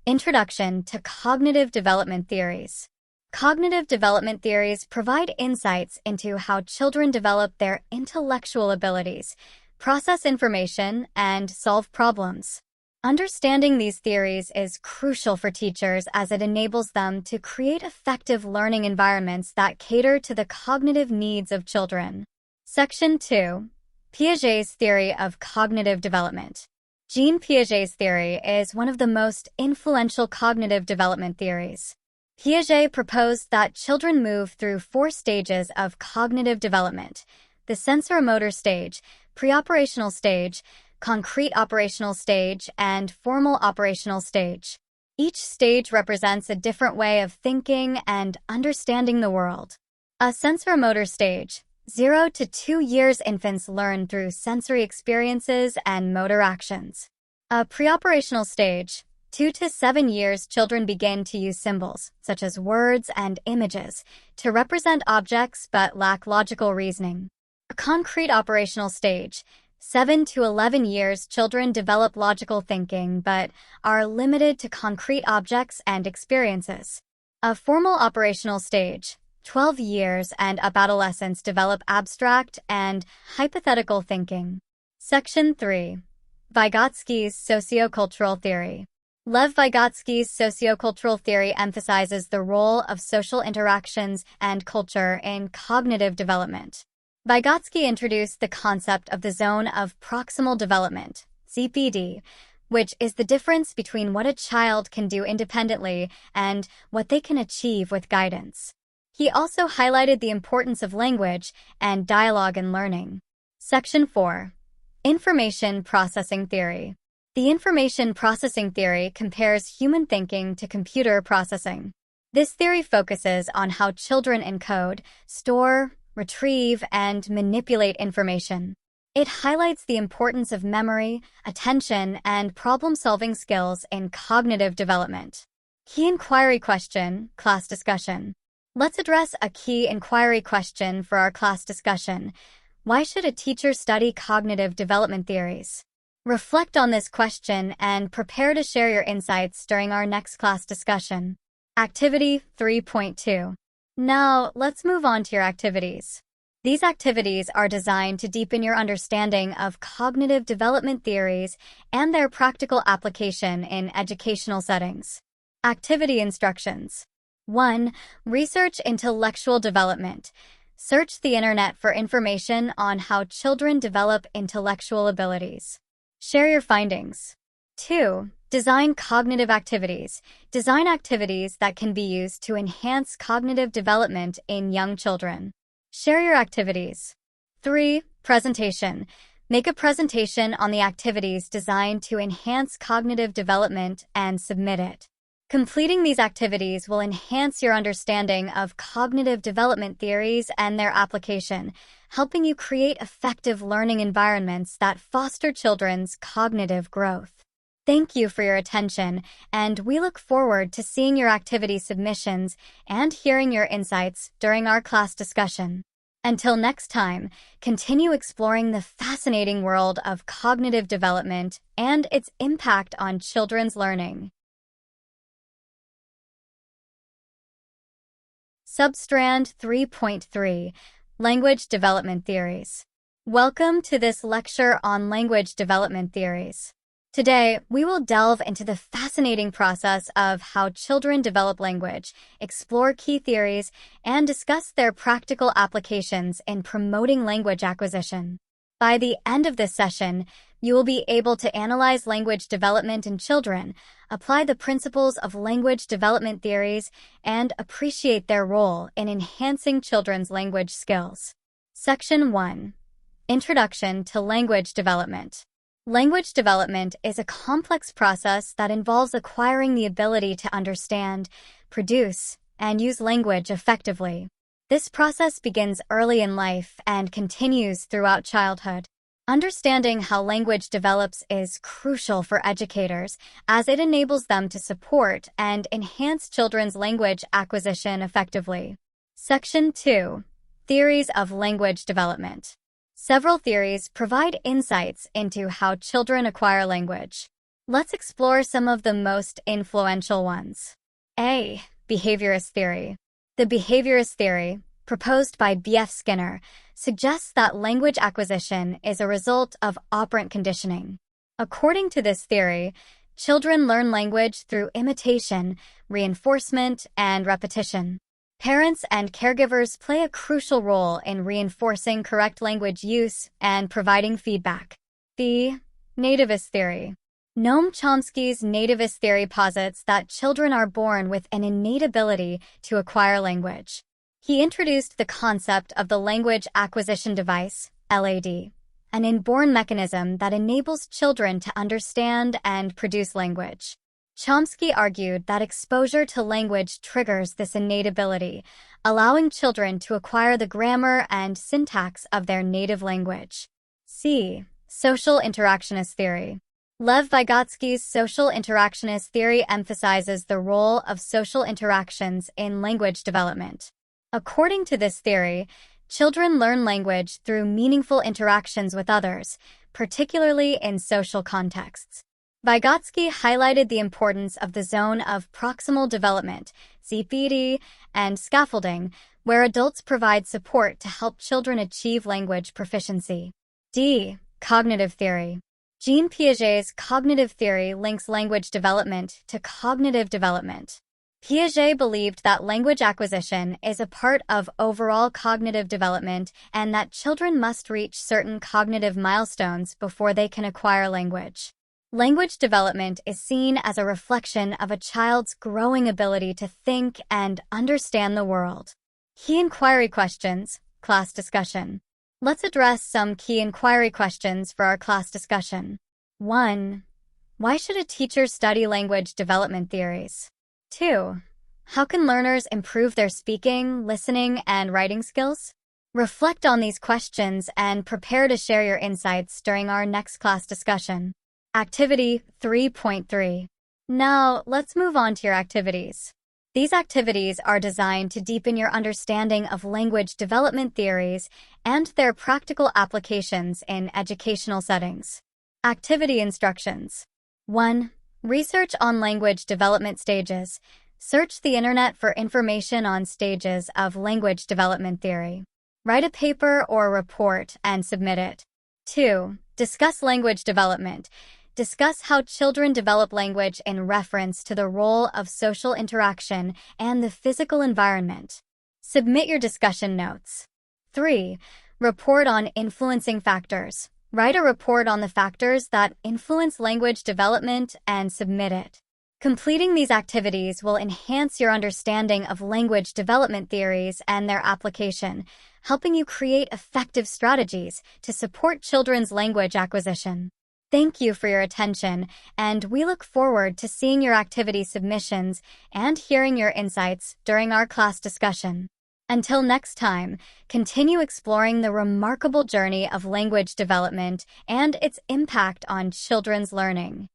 A: Introduction to Cognitive Development Theories. Cognitive development theories provide insights into how children develop their intellectual abilities, process information, and solve problems. Understanding these theories is crucial for teachers as it enables them to create effective learning environments that cater to the cognitive needs of children. Section 2. Piaget's theory of cognitive development. Jean Piaget's theory is one of the most influential cognitive development theories. Piaget proposed that children move through 4 stages of cognitive development: the sensoromotor stage, preoperational stage, concrete operational stage, and formal operational stage. Each stage represents a different way of thinking and understanding the world. A sensoromotor stage, 0 to 2 years infants learn through sensory experiences and motor actions. A preoperational stage, 2 to 7 years children begin to use symbols, such as words and images, to represent objects but lack logical reasoning. A concrete operational stage, 7 to 11 years children develop logical thinking but are limited to concrete objects and experiences. A formal operational stage, 12 years and up adolescents develop abstract and hypothetical thinking. Section 3. Vygotsky's Sociocultural Theory. Lev Vygotsky's sociocultural theory emphasizes the role of social interactions and culture in cognitive development. Vygotsky introduced the concept of the zone of proximal development, ZPD, which is the difference between what a child can do independently and what they can achieve with guidance. He also highlighted the importance of language and dialogue in learning. Section 4. Information Processing Theory. The information processing theory compares human thinking to computer processing. This theory focuses on how children encode, store, retrieve, and manipulate information. It highlights the importance of memory, attention, and problem-solving skills in cognitive development. Key inquiry question, class discussion. Let's address a key inquiry question for our class discussion. Why should a teacher study cognitive development theories? Reflect on this question and prepare to share your insights during our next class discussion. Activity 3.2. Now, let's move on to your activities. These activities are designed to deepen your understanding of cognitive development theories and their practical application in educational settings. Activity instructions. 1. Research intellectual development. Search the internet for information on how children develop intellectual abilities. Share your findings. 2. Design cognitive activities. Design activities that can be used to enhance cognitive development in young children. Share your activities. 3. Presentation. Make a presentation on the activities designed to enhance cognitive development and submit it. Completing these activities will enhance your understanding of cognitive development theories and their application, helping you create effective learning environments that foster children's cognitive growth. Thank you for your attention, and we look forward to seeing your activity submissions and hearing your insights during our class discussion. Until next time, continue exploring the fascinating world of cognitive development and its impact on children's learning. Substrand 3.3 Language Development Theories. Welcome to this lecture on language development theories. Today, we will delve into the fascinating process of how children develop language, explore key theories, and discuss their practical applications in promoting language acquisition. By the end of this session, you will be able to analyze language development in children, apply the principles of language development theories, and appreciate their role in enhancing children's language skills. Section 1. Introduction to Language Development. Language development is a complex process that involves acquiring the ability to understand, produce, and use language effectively. This process begins early in life and continues throughout childhood. Understanding how language develops is crucial for educators, as it enables them to support and enhance children's language acquisition effectively. Section 2. Theories of Language Development. Several theories provide insights into how children acquire language. Let's explore some of the most influential ones. A. Behaviorist theory. The behaviorist theory, proposed by B.F. Skinner, suggests that language acquisition is a result of operant conditioning. According to this theory, children learn language through imitation, reinforcement, and repetition. Parents and caregivers play a crucial role in reinforcing correct language use and providing feedback. B. Nativist theory. Noam Chomsky's nativist theory posits that children are born with an innate ability to acquire language. He introduced the concept of the language acquisition device, LAD, an inborn mechanism that enables children to understand and produce language. Chomsky argued that exposure to language triggers this innate ability, allowing children to acquire the grammar and syntax of their native language. C. Social interactionist theory. Lev Vygotsky's social interactionist theory emphasizes the role of social interactions in language development. According to this theory, children learn language through meaningful interactions with others, particularly in social contexts. Vygotsky highlighted the importance of the zone of proximal development, ZPD, and scaffolding, where adults provide support to help children achieve language proficiency. D. Cognitive theory. Jean Piaget's cognitive theory links language development to cognitive development. Piaget believed that language acquisition is a part of overall cognitive development and that children must reach certain cognitive milestones before they can acquire language. Language development is seen as a reflection of a child's growing ability to think and understand the world. Key inquiry questions, class discussion. Let's address some key inquiry questions for our class discussion. 1. Why should a teacher study language development theories? 2. How can learners improve their speaking, listening, and writing skills? Reflect on these questions and prepare to share your insights during our next class discussion. Activity 3.3. Now, let's move on to your activities. These activities are designed to deepen your understanding of language development theories and their practical applications in educational settings. Activity instructions. 1. Research on language development stages. Search the internet for information on stages of language development theory. Write a paper or report and submit it. 2. Discuss language development. Discuss how children develop language in reference to the role of social interaction and the physical environment. Submit your discussion notes. 3. Report on influencing factors. Write a report on the factors that influence language development and submit it. Completing these activities will enhance your understanding of language development theories and their application, helping you create effective strategies to support children's language acquisition. Thank you for your attention, and we look forward to seeing your activity submissions and hearing your insights during our class discussion. Until next time, continue exploring the remarkable journey of language development and its impact on children's learning.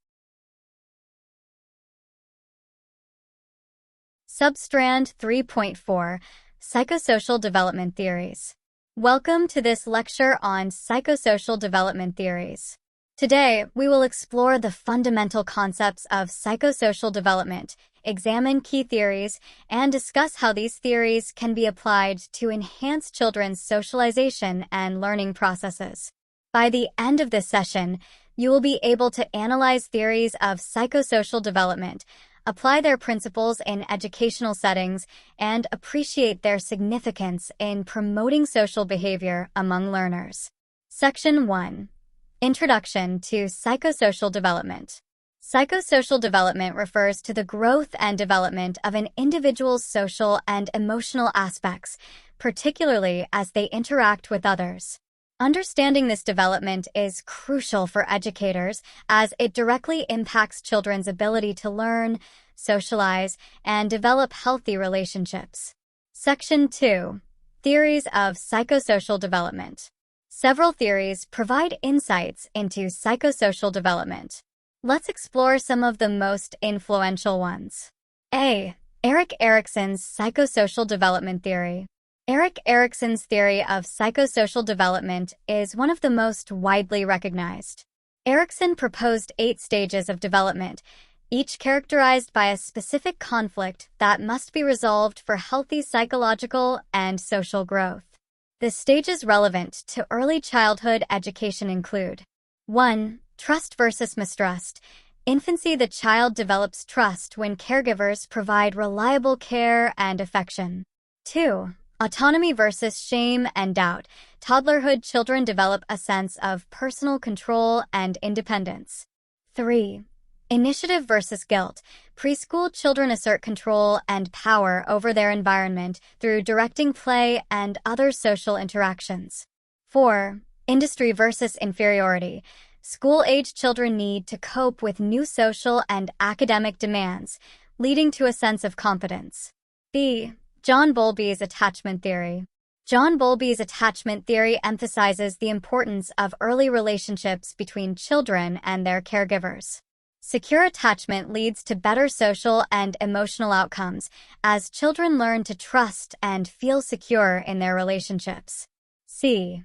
A: Substrand 3.4, Psychosocial Development Theories. Welcome to this lecture on psychosocial development theories. Today, we will explore the fundamental concepts of psychosocial development, examine key theories, and discuss how these theories can be applied to enhance children's socialization and learning processes. By the end of this session, you will be able to analyze theories of psychosocial development, apply their principles in educational settings, and appreciate their significance in promoting social behavior among learners. Section 1. Introduction to Psychosocial Development. Psychosocial development refers to the growth and development of an individual's social and emotional aspects, particularly as they interact with others. Understanding this development is crucial for educators as it directly impacts children's ability to learn, socialize, and develop healthy relationships. Section 2. Theories of Psychosocial Development. Several theories provide insights into psychosocial development. Let's explore some of the most influential ones. A. Erik Erikson's Psychosocial Development Theory. Erik Erikson's theory of psychosocial development is one of the most widely recognized. Erikson proposed 8 stages of development, each characterized by a specific conflict that must be resolved for healthy psychological and social growth. The stages relevant to early childhood education include 1. Trust versus mistrust. Infancy, the child develops trust when caregivers provide reliable care and affection. 2. Autonomy versus shame and doubt. Toddlerhood, children develop a sense of personal control and independence. 3. Initiative versus guilt. Preschool, children assert control and power over their environment through directing play and other social interactions. 4. Industry versus inferiority. School-age children need to cope with new social and academic demands, leading to a sense of competence. B. John Bowlby's attachment theory. John Bowlby's attachment theory emphasizes the importance of early relationships between children and their caregivers. Secure attachment leads to better social and emotional outcomes as children learn to trust and feel secure in their relationships. C.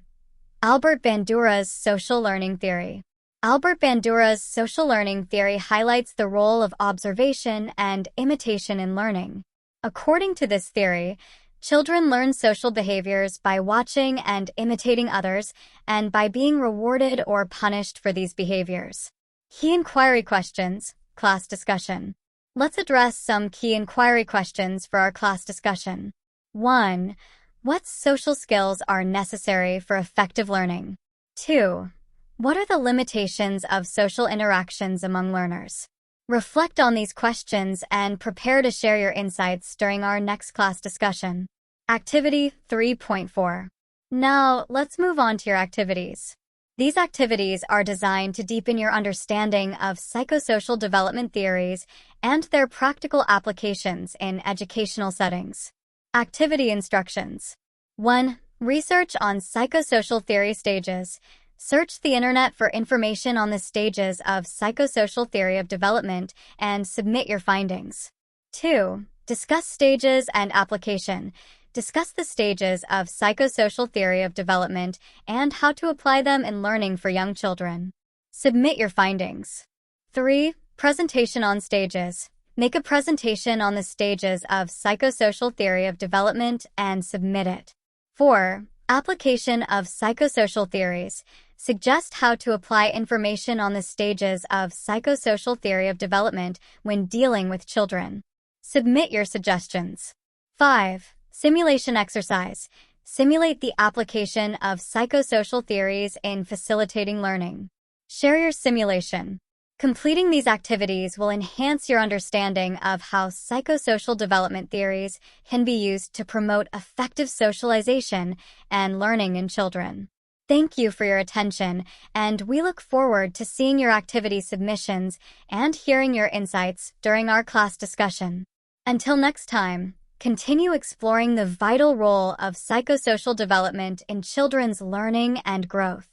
A: Albert Bandura's social learning theory. Albert Bandura's social learning theory highlights the role of observation and imitation in learning. According to this theory, children learn social behaviors by watching and imitating others and by being rewarded or punished for these behaviors. Key inquiry questions, class discussion. Let's address some key inquiry questions for our class discussion. 1. What social skills are necessary for effective learning? 2. What are the limitations of social interactions among learners? Reflect on these questions and prepare to share your insights during our next class discussion. Activity 3.4. Now, let's move on to your activities. These activities are designed to deepen your understanding of psychosocial development theories and their practical applications in educational settings. Activity instructions. 1. Research on psychosocial theory stages. Search the internet for information on the stages of psychosocial theory of development and submit your findings. 2. Discuss stages and application. Discuss the stages of psychosocial theory of development and how to apply them in learning for young children. Submit your findings. 3. Presentation on stages. Make a presentation on the stages of psychosocial theory of development and submit it. 4. Application of psychosocial theories. Suggest how to apply information on the stages of psychosocial theory of development when dealing with children. Submit your suggestions. 5. Simulation exercise. Simulate the application of psychosocial theories in facilitating learning. Share your simulation. Completing these activities will enhance your understanding of how psychosocial development theories can be used to promote effective socialization and learning in children. Thank you for your attention, and we look forward to seeing your activity submissions and hearing your insights during our class discussion. Until next time, continue exploring the vital role of psychosocial development in children's learning and growth.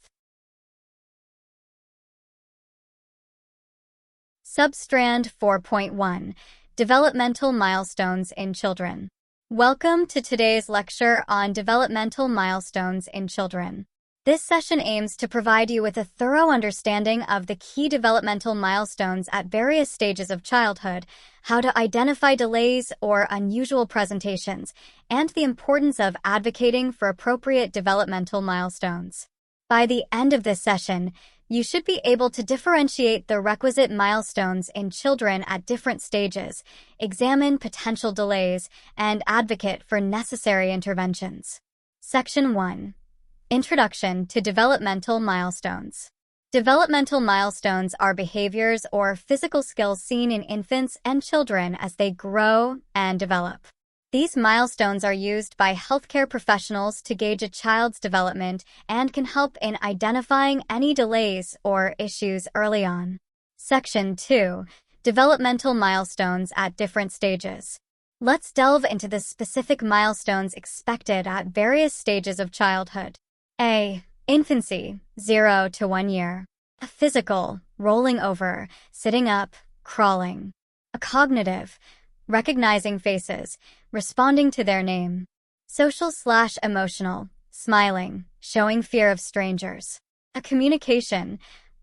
A: Substrand 4.1 Developmental Milestones in Children. Welcome to today's lecture on developmental milestones in children. This session aims to provide you with a thorough understanding of the key developmental milestones at various stages of childhood, how to identify delays or unusual presentations, and the importance of advocating for appropriate developmental milestones. By the end of this session, you should be able to differentiate the requisite milestones in children at different stages, examine potential delays, and advocate for necessary interventions. Section 1. Introduction to Developmental Milestones. Developmental milestones are behaviors or physical skills seen in infants and children as they grow and develop. These milestones are used by healthcare professionals to gauge a child's development and can help in identifying any delays or issues early on. Section 2. Developmental milestones at different stages. Let's delve into the specific milestones expected at various stages of childhood. A. Infancy, 0 to 1 year. A physical, rolling over, sitting up, crawling. A cognitive, recognizing faces, responding to their name. Social/emotional, smiling, showing fear of strangers. A communication,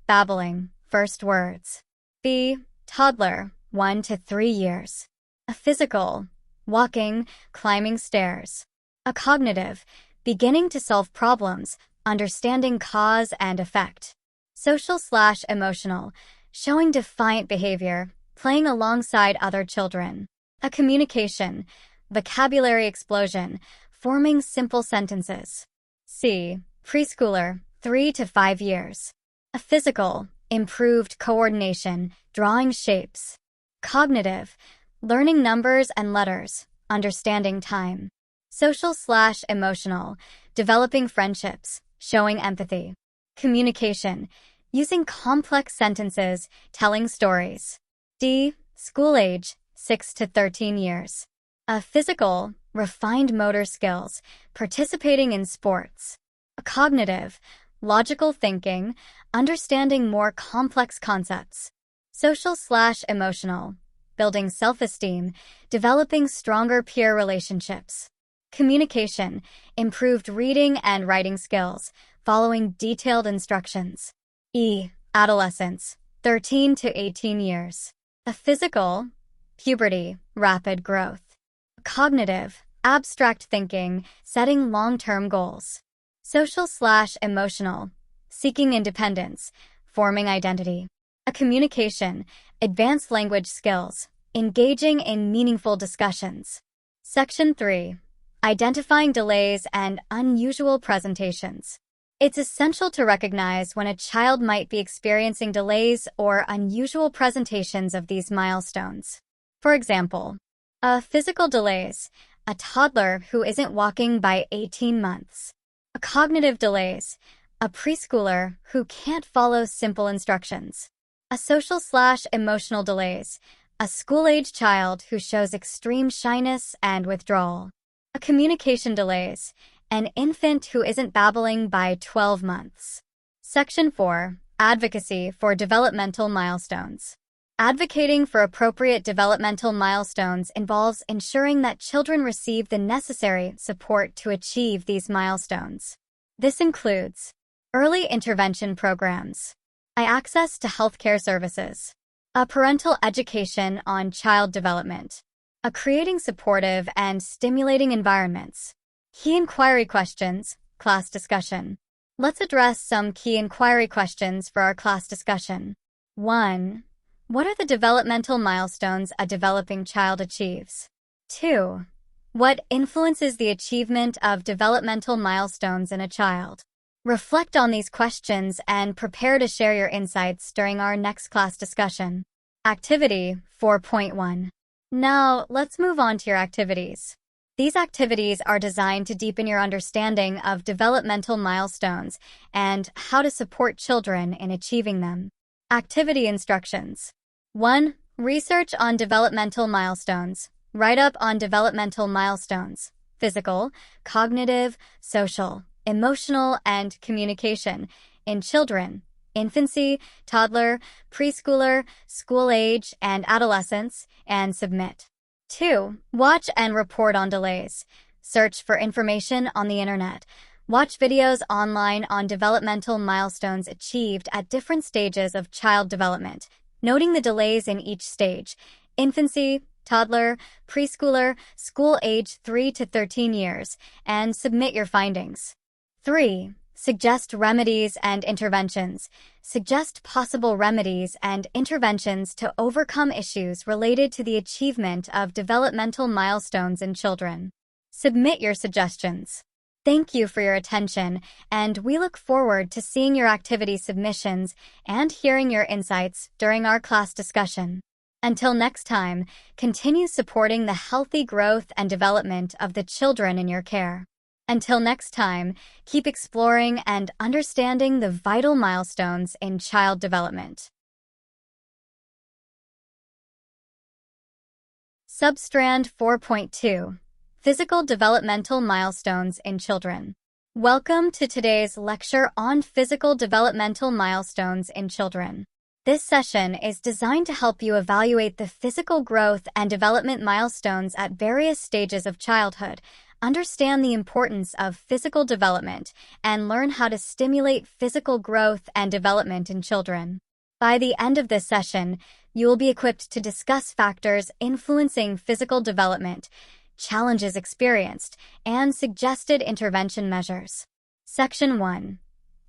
A: babbling, first words. B. Toddler, 1 to 3 years. A physical, walking, climbing stairs. A cognitive, beginning to solve problems, understanding cause and effect. Social/emotional, showing defiant behavior, playing alongside other children. A communication, vocabulary explosion, forming simple sentences. C. Preschooler, 3 to 5 years. A physical, improved coordination, drawing shapes. Cognitive, learning numbers and letters, understanding time. Social/emotional, developing friendships, showing empathy. Communication, using complex sentences, telling stories. D. School age, 6 to 13 years. A physical, refined motor skills, participating in sports. A cognitive, logical thinking, understanding more complex concepts. Social/emotional, building self-esteem, developing stronger peer relationships. Communication, improved reading and writing skills, following detailed instructions. E. Adolescence, 13 to 18 years. A physical, puberty, rapid growth. Cognitive, abstract thinking, setting long-term goals. Social/emotional, seeking independence, forming identity. A communication, advanced language skills, engaging in meaningful discussions. Section 3. Identifying delays and unusual presentations. It's essential to recognize when a child might be experiencing delays or unusual presentations of these milestones. For example, a physical delays, a toddler who isn't walking by 18 months. A cognitive delays, a preschooler who can't follow simple instructions. A social/emotional delays, a school-age child who shows extreme shyness and withdrawal. A communication delays, an infant who isn't babbling by 12 months. Section 4. Advocacy for developmental milestones. Advocating for appropriate developmental milestones involves ensuring that children receive the necessary support to achieve these milestones. This includes early intervention programs, access to healthcare services, a parental education on child development, creating supportive and stimulating environments, key inquiry questions, class discussion. Let's address some key inquiry questions for our class discussion. 1. What are the developmental milestones a developing child achieves? 2. What influences the achievement of developmental milestones in a child? Reflect on these questions and prepare to share your insights during our next class discussion. Activity 4.1. Now, let's move on to your activities. These activities are designed to deepen your understanding of developmental milestones and how to support children in achieving them. Activity instructions. 1. Research on developmental milestones. Write up on developmental milestones: physical, cognitive, social, emotional, and communication in children, infancy, toddler, preschooler, school age, and adolescence, and submit. 2. Watch and report on delays. Search for information on the internet. Watch videos online on developmental milestones achieved at different stages of child development, noting the delays in each stage: infancy, toddler, preschooler, school age 3 to 13 years, and submit your findings. 3. Suggest remedies and interventions. Suggest possible remedies and interventions to overcome issues related to the achievement of developmental milestones in children. Submit your suggestions. Thank you for your attention, and we look forward to seeing your activity submissions and hearing your insights during our class discussion. Until next time, continue supporting the healthy growth and development of the children in your care. Until next time, keep exploring and understanding the vital milestones in child development. Substrand 4.2. Physical developmental milestones in children. Welcome to today's lecture on physical developmental milestones in children. This session is designed to help you evaluate the physical growth and development milestones at various stages of childhood, understand the importance of physical development, and learn how to stimulate physical growth and development in children. By the end of this session, you will be equipped to discuss factors influencing physical development, challenges experienced, and suggested intervention measures. Section 1.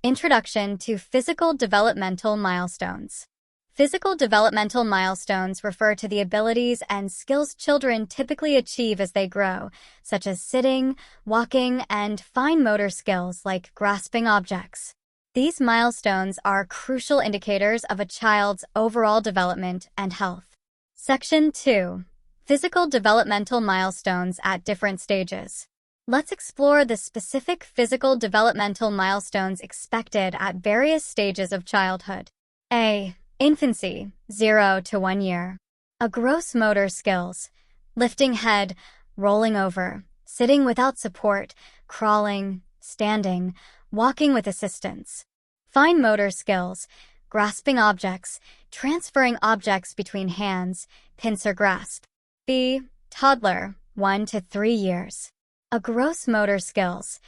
A: Introduction to Physical Developmental Milestones. Physical developmental milestones refer to the abilities and skills children typically achieve as they grow, such as sitting, walking, and fine motor skills like grasping objects. These milestones are crucial indicators of a child's overall development and health. Section 2. Physical developmental milestones at different stages. Let's explore the specific physical developmental milestones expected at various stages of childhood. A. Infancy, 0 to 1 year. A gross motor skills: lifting head, rolling over, sitting without support, crawling, standing, walking with assistance. Fine motor skills: grasping objects, transferring objects between hands, pincer grasp. B. Toddler, 1 to 3 years. A gross motor skills: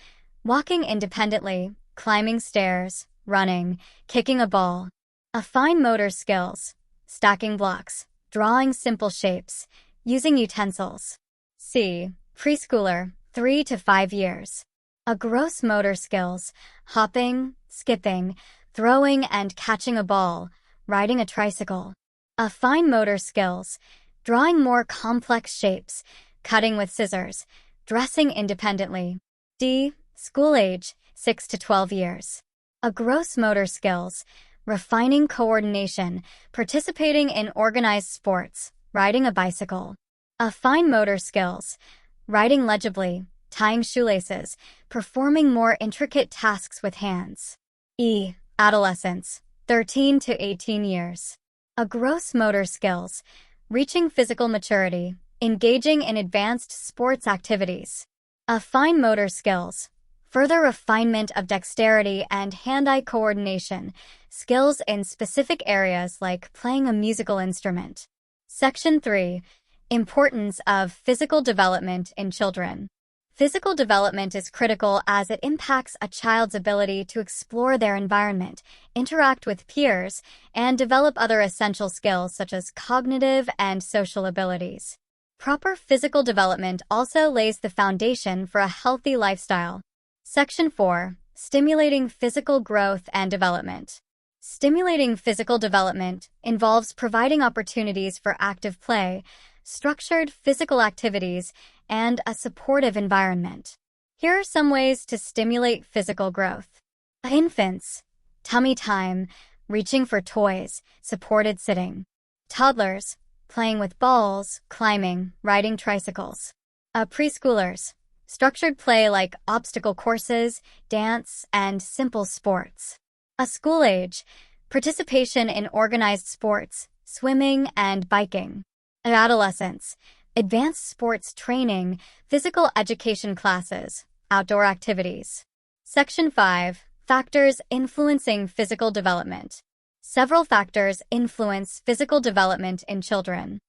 A: walking independently, climbing stairs, running, kicking a ball. A fine motor skills: stacking blocks, drawing simple shapes, using utensils. C. Preschooler, 3 to 5 years. A gross motor skills: hopping, skipping, throwing and catching a ball, riding a tricycle. A fine motor skills: drawing more complex shapes, cutting with scissors, dressing independently. D. School age, 6 to 12 years. A gross motor skills: refining coordination, participating in organized sports, riding a bicycle. A fine motor skills: writing legibly, tying shoelaces, performing more intricate tasks with hands. E. Adolescence, 13 to 18 years. A gross motor skills: reaching physical maturity, engaging in advanced sports activities. A fine motor skills: further refinement of dexterity and hand-eye coordination, skills in specific areas like playing a musical instrument. Section 3. Importance of physical development in children. Physical development is critical as it impacts a child's ability to explore their environment, interact with peers, and develop other essential skills such as cognitive and social abilities. Proper physical development also lays the foundation for a healthy lifestyle. Section 4. Stimulating physical growth and development. Stimulating physical development involves providing opportunities for active play, structured physical activities, and a supportive environment. Here are some ways to stimulate physical growth. Infants, tummy time, reaching for toys, supported sitting. Toddlers, playing with balls, climbing, riding tricycles. Preschoolers, structured play like obstacle courses, dance, and simple sports. School age, participation in organized sports, swimming, and biking. Adolescents, advanced sports training, physical education classes, outdoor activities. Section 5. Factors influencing physical development. Several factors influence physical development in children.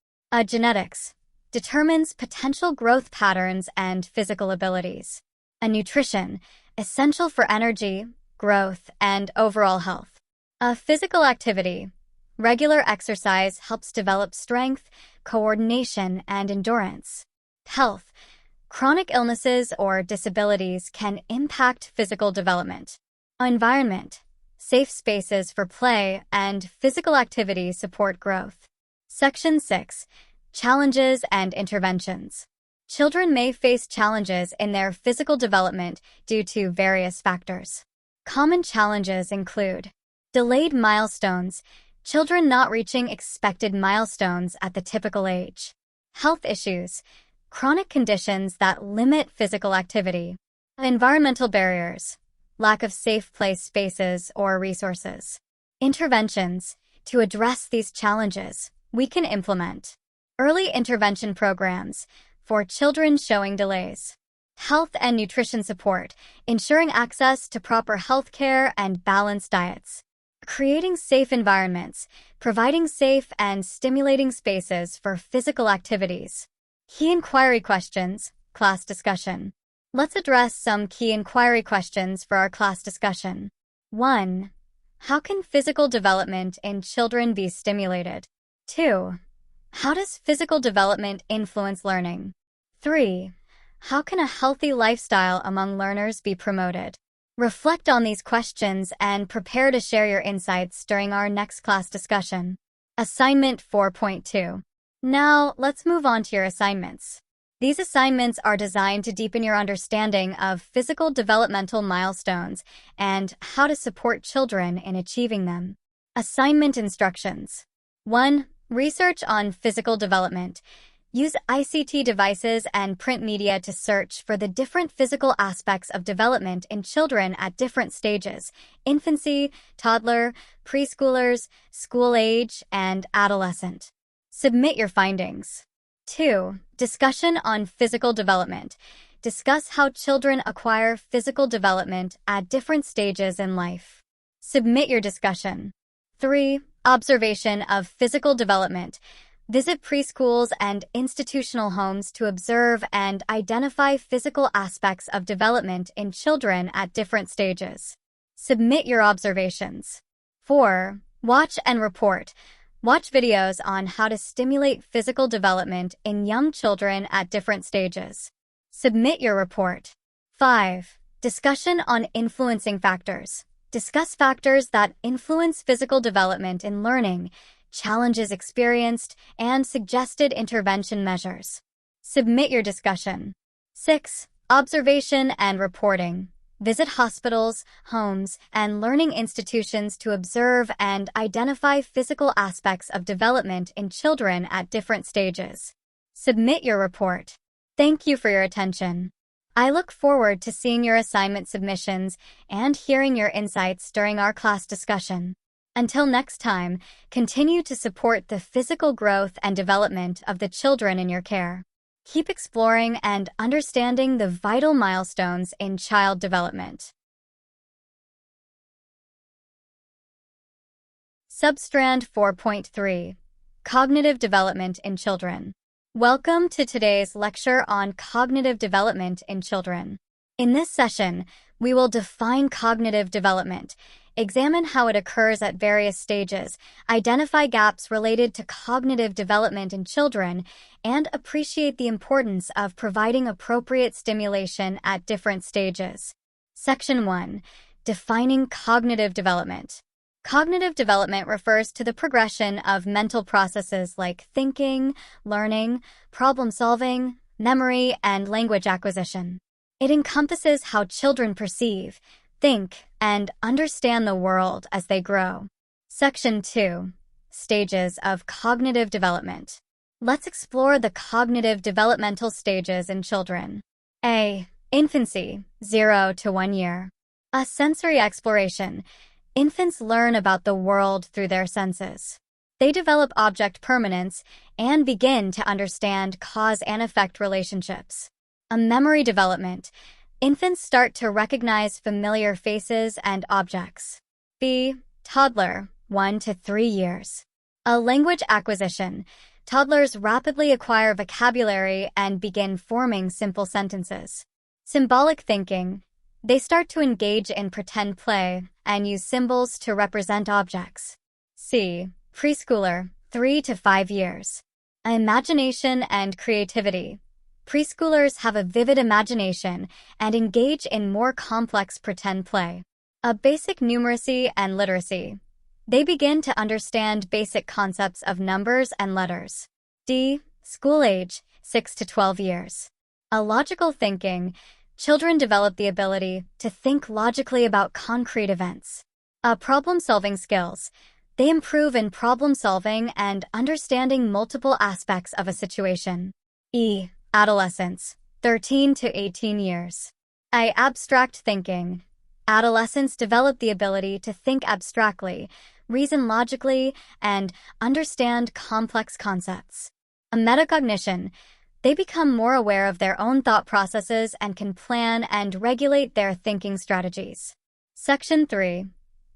A: Genetics determines potential growth patterns and physical abilities. Nutrition, essential for energy, growth, and overall health. Physical activity. Regular exercise helps develop strength, coordination, and endurance. Health. Chronic illnesses or disabilities can impact physical development. Environment. Safe spaces for play and physical activity support growth. Section 6. Challenges and interventions. Children may face challenges in their physical development due to various factors. Common challenges include delayed milestones, children not reaching expected milestones at the typical age. Health issues, chronic conditions that limit physical activity. Environmental barriers, lack of safe play spaces or resources. Interventions, to address these challenges, we can implement early intervention programs for children showing delays. Health and nutrition support, ensuring access to proper health care and balanced diets. Creating safe environments, providing safe and stimulating spaces for physical activities. Key inquiry questions, class discussion. Let's address some key inquiry questions for our class discussion. 1. How can physical development in children be stimulated? 2. How does physical development influence learning? 3. How can a healthy lifestyle among learners be promoted? Reflect on these questions and prepare to share your insights during our next class discussion. Assignment 4.2. Now, let's move on to your assignments. These assignments are designed to deepen your understanding of physical developmental milestones and how to support children in achieving them. Assignment instructions. 1. Research on physical development. Use ICT devices and print media to search for the different physical aspects of development in children at different stages: infancy, toddler, preschoolers, school age, and adolescent. Submit your findings. 2. Discussion on physical development. Discuss how children acquire physical development at different stages in life. Submit your discussion. 3. Observation of physical development. Visit preschools and institutional homes to observe and identify physical aspects of development in children at different stages. Submit your observations. 4. Watch and report. Watch videos on how to stimulate physical development in young children at different stages. Submit your report. 5. Discussion on influencing factors. Discuss factors that influence physical development in learning, challenges experienced, and suggested intervention measures. Submit your discussion. 6. Observation and reporting. Visit hospitals, homes, and learning institutions to observe and identify physical aspects of development in children at different stages. Submit your report. Thank you for your attention. I look forward to seeing your assignment submissions and hearing your insights during our class discussion. Until next time, continue to support the physical growth and development of the children in your care. Keep exploring and understanding the vital milestones in child development. Substrand 4.3 Cognitive Development in Children. Welcome to today's lecture on cognitive development in children. In this session, we will define cognitive development, examine how it occurs at various stages, identify gaps related to cognitive development in children, and appreciate the importance of providing appropriate stimulation at different stages. Section 1. Defining cognitive development. Cognitive development refers to the progression of mental processes like thinking, learning, problem-solving, memory, and language acquisition. It encompasses how children perceive, think, and understand the world as they grow. Section 2. Stages of cognitive development. Let's explore the cognitive developmental stages in children. A. Infancy, 0 to 1 year. A sensory exploration. Infants learn about the world through their senses. They develop object permanence and begin to understand cause and effect relationships. A memory development. Infants start to recognize familiar faces and objects. B. Toddler, 1 to 3 years. A language acquisition. Toddlers rapidly acquire vocabulary and begin forming simple sentences. Symbolic thinking. They start to engage in pretend play and use symbols to represent objects. C. Preschooler, 3 to 5 years. Imagination and creativity. Preschoolers have a vivid imagination and engage in more complex pretend play. A basic numeracy and literacy. They begin to understand basic concepts of numbers and letters. D. School age, 6 to 12 years. A logical thinking. Children develop the ability to think logically about concrete events. A problem-solving skills. They improve in problem-solving and understanding multiple aspects of a situation. E. Adolescence, 13 to 18 years. A. Abstract thinking. Adolescents develop the ability to think abstractly, reason logically, and understand complex concepts. A metacognition. They become more aware of their own thought processes and can plan and regulate their thinking strategies. Section 3.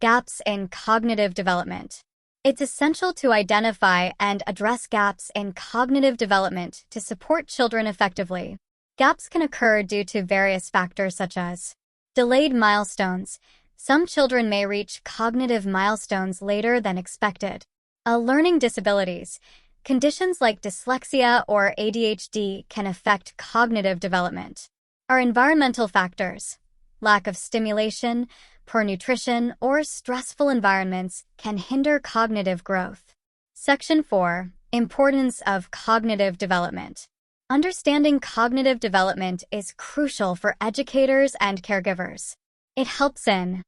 A: Gaps in cognitive development. It's essential to identify and address gaps in cognitive development to support children effectively. Gaps can occur due to various factors such as delayed milestones. Some children may reach cognitive milestones later than expected. Learning disabilities. Conditions like dyslexia or ADHD can affect cognitive development. Environmental factors. Lack of stimulation, poor nutrition, or stressful environments can hinder cognitive growth. Section 4. Importance of cognitive development. Understanding cognitive development is crucial for educators and caregivers. It helps in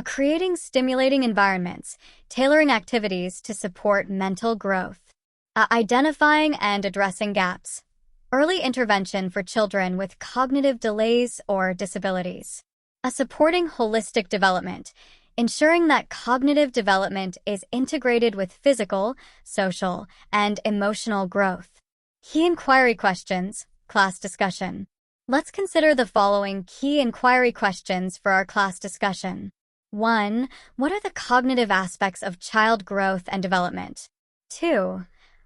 A: creating stimulating environments, tailoring activities to support mental growth, identifying and addressing gaps, early intervention for children with cognitive delays or disabilities, supporting holistic development, ensuring that cognitive development is integrated with physical, social, and emotional growth. Key inquiry questions, class discussion. Let's consider the following key inquiry questions for our class discussion. 1. What are the cognitive aspects of child growth and development? 2.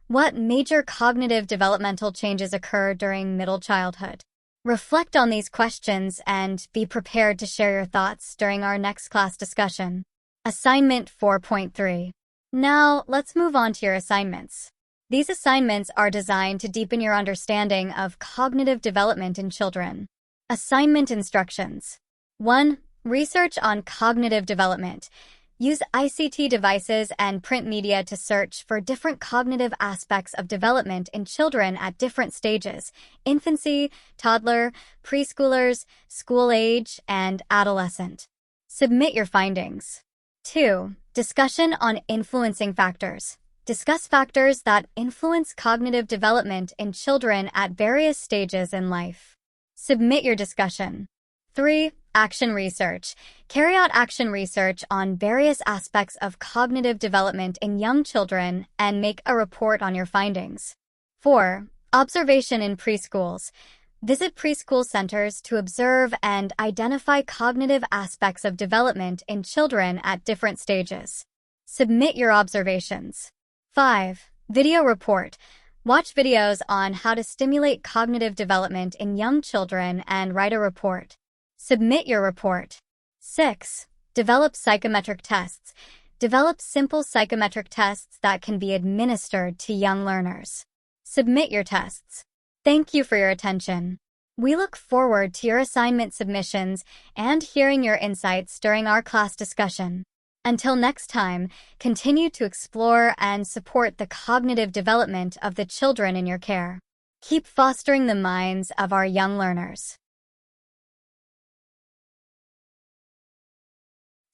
A: What major cognitive developmental changes occur during middle childhood? Reflect on these questions and be prepared to share your thoughts during our next class discussion. Assignment 4.3. Now, let's move on to your assignments. These assignments are designed to deepen your understanding of cognitive development in children. Assignment instructions. 1. Research on cognitive development. Use ICT devices and print media to search for different cognitive aspects of development in children at different stages: infancy, toddler, preschoolers, school age, and adolescent. Submit your findings. 2. Discussion on influencing factors. Discuss factors that influence cognitive development in children at various stages in life. Submit your discussion. 3. Action research. Carry out action research on various aspects of cognitive development in young children and make a report on your findings. 4. Observation in preschools. Visit preschool centers to observe and identify cognitive aspects of development in children at different stages. Submit your observations. 5. Video report. Watch videos on how to stimulate cognitive development in young children and write a report. Submit your report. 6. Develop psychometric tests. Develop simple psychometric tests that can be administered to young learners. Submit your tests. Thank you for your attention. We look forward to your assignment submissions and hearing your insights during our class discussion. Until next time, continue to explore and support the cognitive development of the children in your care. Keep fostering the minds of our young learners.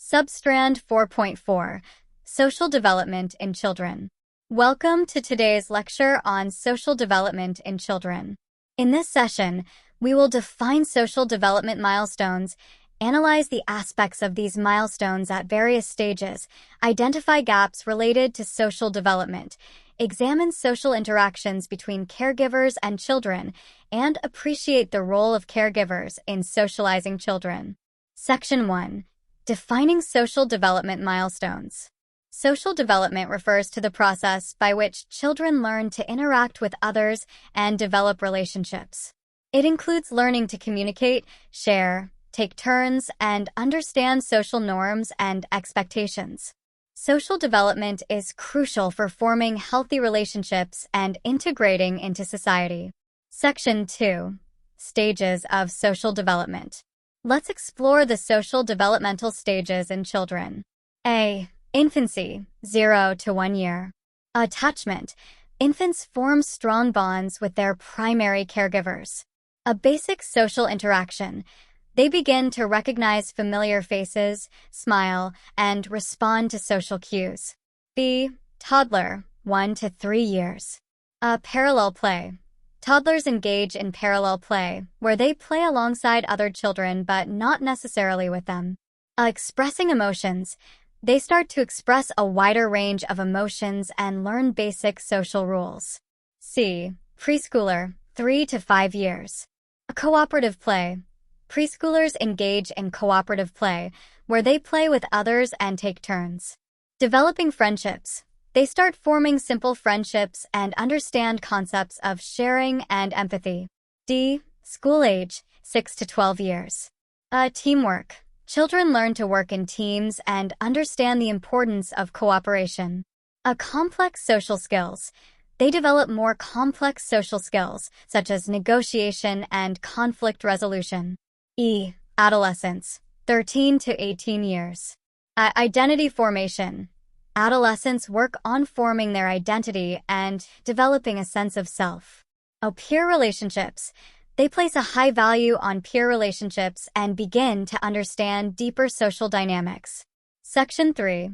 A: Substrand 4.4, Social Development in Children. Welcome to today's lecture on social development in children. In this session, we will define social development milestones, analyze the aspects of these milestones at various stages, identify gaps related to social development, examine social interactions between caregivers and children, and appreciate the role of caregivers in socializing children. Section 1. Defining social development milestones. Social development refers to the process by which children learn to interact with others and develop relationships. It includes learning to communicate, share, take turns, and understand social norms and expectations. Social development is crucial for forming healthy relationships and integrating into society. Section 2. Stages of social development. Let's explore the social developmental stages in children. A. Infancy, 0 to 1 year. Attachment. Infants form strong bonds with their primary caregivers. A basic social interaction. They begin to recognize familiar faces, smile, and respond to social cues. B. Toddler, 1 to 3 years. A parallel play. Toddlers engage in parallel play, where they play alongside other children but not necessarily with them. Expressing emotions. They start to express a wider range of emotions and learn basic social rules. C. Preschooler, 3 to 5 years. A cooperative play. Preschoolers engage in cooperative play, where they play with others and take turns. Developing friendships. They start forming simple friendships and understand concepts of sharing and empathy. D. School age, 6 to 12 years. Teamwork. Children learn to work in teams and understand the importance of cooperation. Complex social skills. They develop more complex social skills, such as negotiation and conflict resolution. E. Adolescence, 13 to 18 years. Identity formation. Adolescents work on forming their identity and developing a sense of self. Peer relationships. They place a high value on peer relationships and begin to understand deeper social dynamics. Section 3.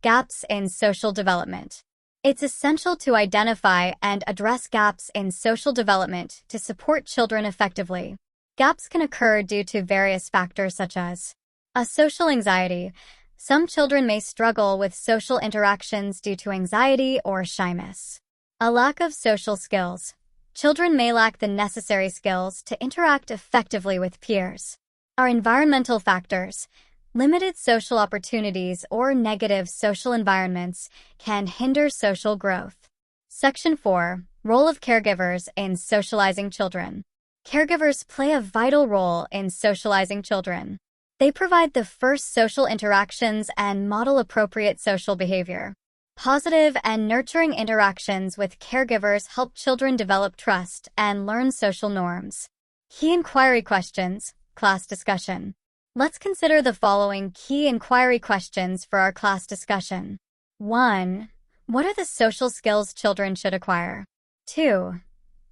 A: Gaps in social development. It's essential to identify and address gaps in social development to support children effectively. Gaps can occur due to various factors such as social anxiety. Some children may struggle with social interactions due to anxiety or shyness. A lack of social skills. Children may lack the necessary skills to interact effectively with peers. Our environmental factors. Limited social opportunities or negative social environments can hinder social growth. Section 4. Role of caregivers in socializing children. Caregivers play a vital role in socializing children. They provide the first social interactions and model appropriate social behavior. Positive and nurturing interactions with caregivers help children develop trust and learn social norms. Key inquiry questions, class discussion. Let's consider the following key inquiry questions for our class discussion. 1. What are the social skills children should acquire? 2.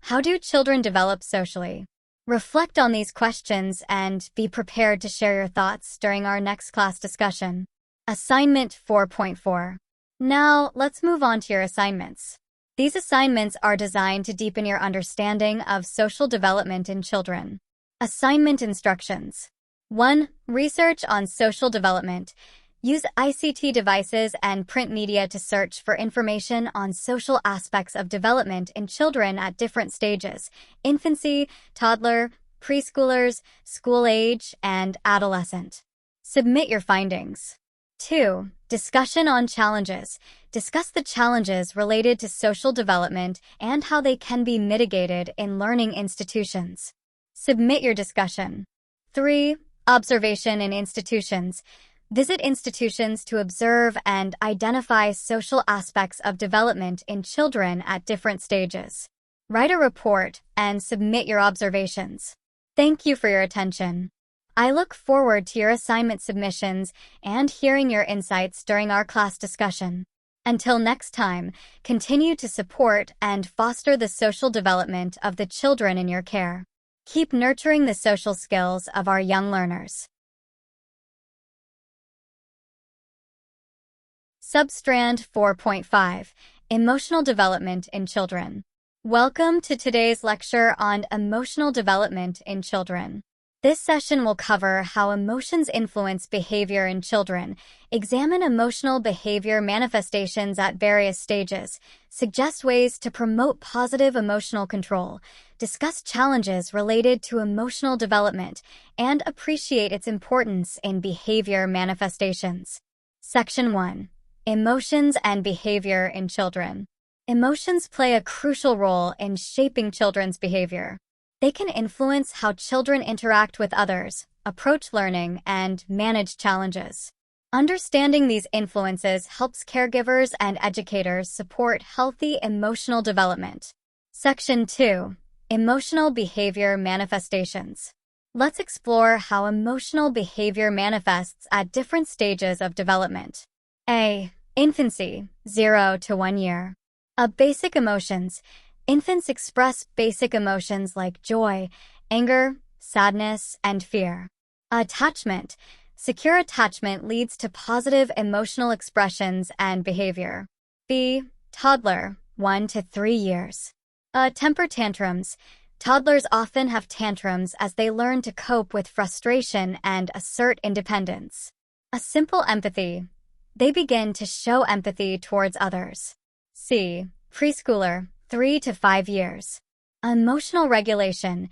A: How do children develop socially? Reflect on these questions and be prepared to share your thoughts during our next class discussion. Assignment 4.4. Now, let's move on to your assignments. These assignments are designed to deepen your understanding of social development in children. Assignment instructions. 1. Research on social development. Use ICT devices and print media to search for information on social aspects of development in children at different stages: infancy, toddler, preschoolers, school age, and adolescent. Submit your findings. 2. Discussion on challenges. Discuss the challenges related to social development and how they can be mitigated in learning institutions. Submit your discussion. 3. Observation in institutions. Visit institutions to observe and identify social aspects of development in children at different stages. Write a report and submit your observations. Thank you for your attention. I look forward to your assignment submissions and hearing your insights during our class discussion. Until next time, continue to support and foster the social development of the children in your care. Keep nurturing the social skills of our young learners. Substrand 4.5, Emotional Development in Children. Welcome to today's lecture on emotional development in children. This session will cover how emotions influence behavior in children, examine emotional behavior manifestations at various stages, suggest ways to promote positive emotional control, discuss challenges related to emotional development, and appreciate its importance in behavior manifestations. Section 1. Emotions and behavior in children. Emotions play a crucial role in shaping children's behavior. They can influence how children interact with others, approach learning, and manage challenges. Understanding these influences helps caregivers and educators support healthy emotional development. Section 2. Emotional behavior manifestations. Let's explore how emotional behavior manifests at different stages of development. A. Infancy, 0 to 1 year. Basic emotions. Infants express basic emotions like joy, anger, sadness, and fear. Attachment. Secure attachment leads to positive emotional expressions and behavior. B. Toddler, 1 to 3 years. Temper tantrums. Toddlers often have tantrums as they learn to cope with frustration and assert independence. Simple empathy. They begin to show empathy towards others. C. Preschooler, 3 to 5 years. Emotional regulation.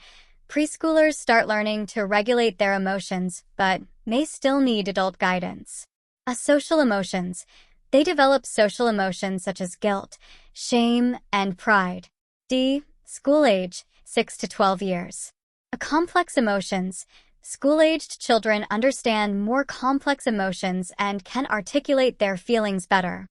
A: Preschoolers start learning to regulate their emotions, but may still need adult guidance. Social emotions. They develop social emotions such as guilt, shame, and pride. D. School age, 6 to 12 years. Complex emotions. School-aged children understand more complex emotions and can articulate their feelings better.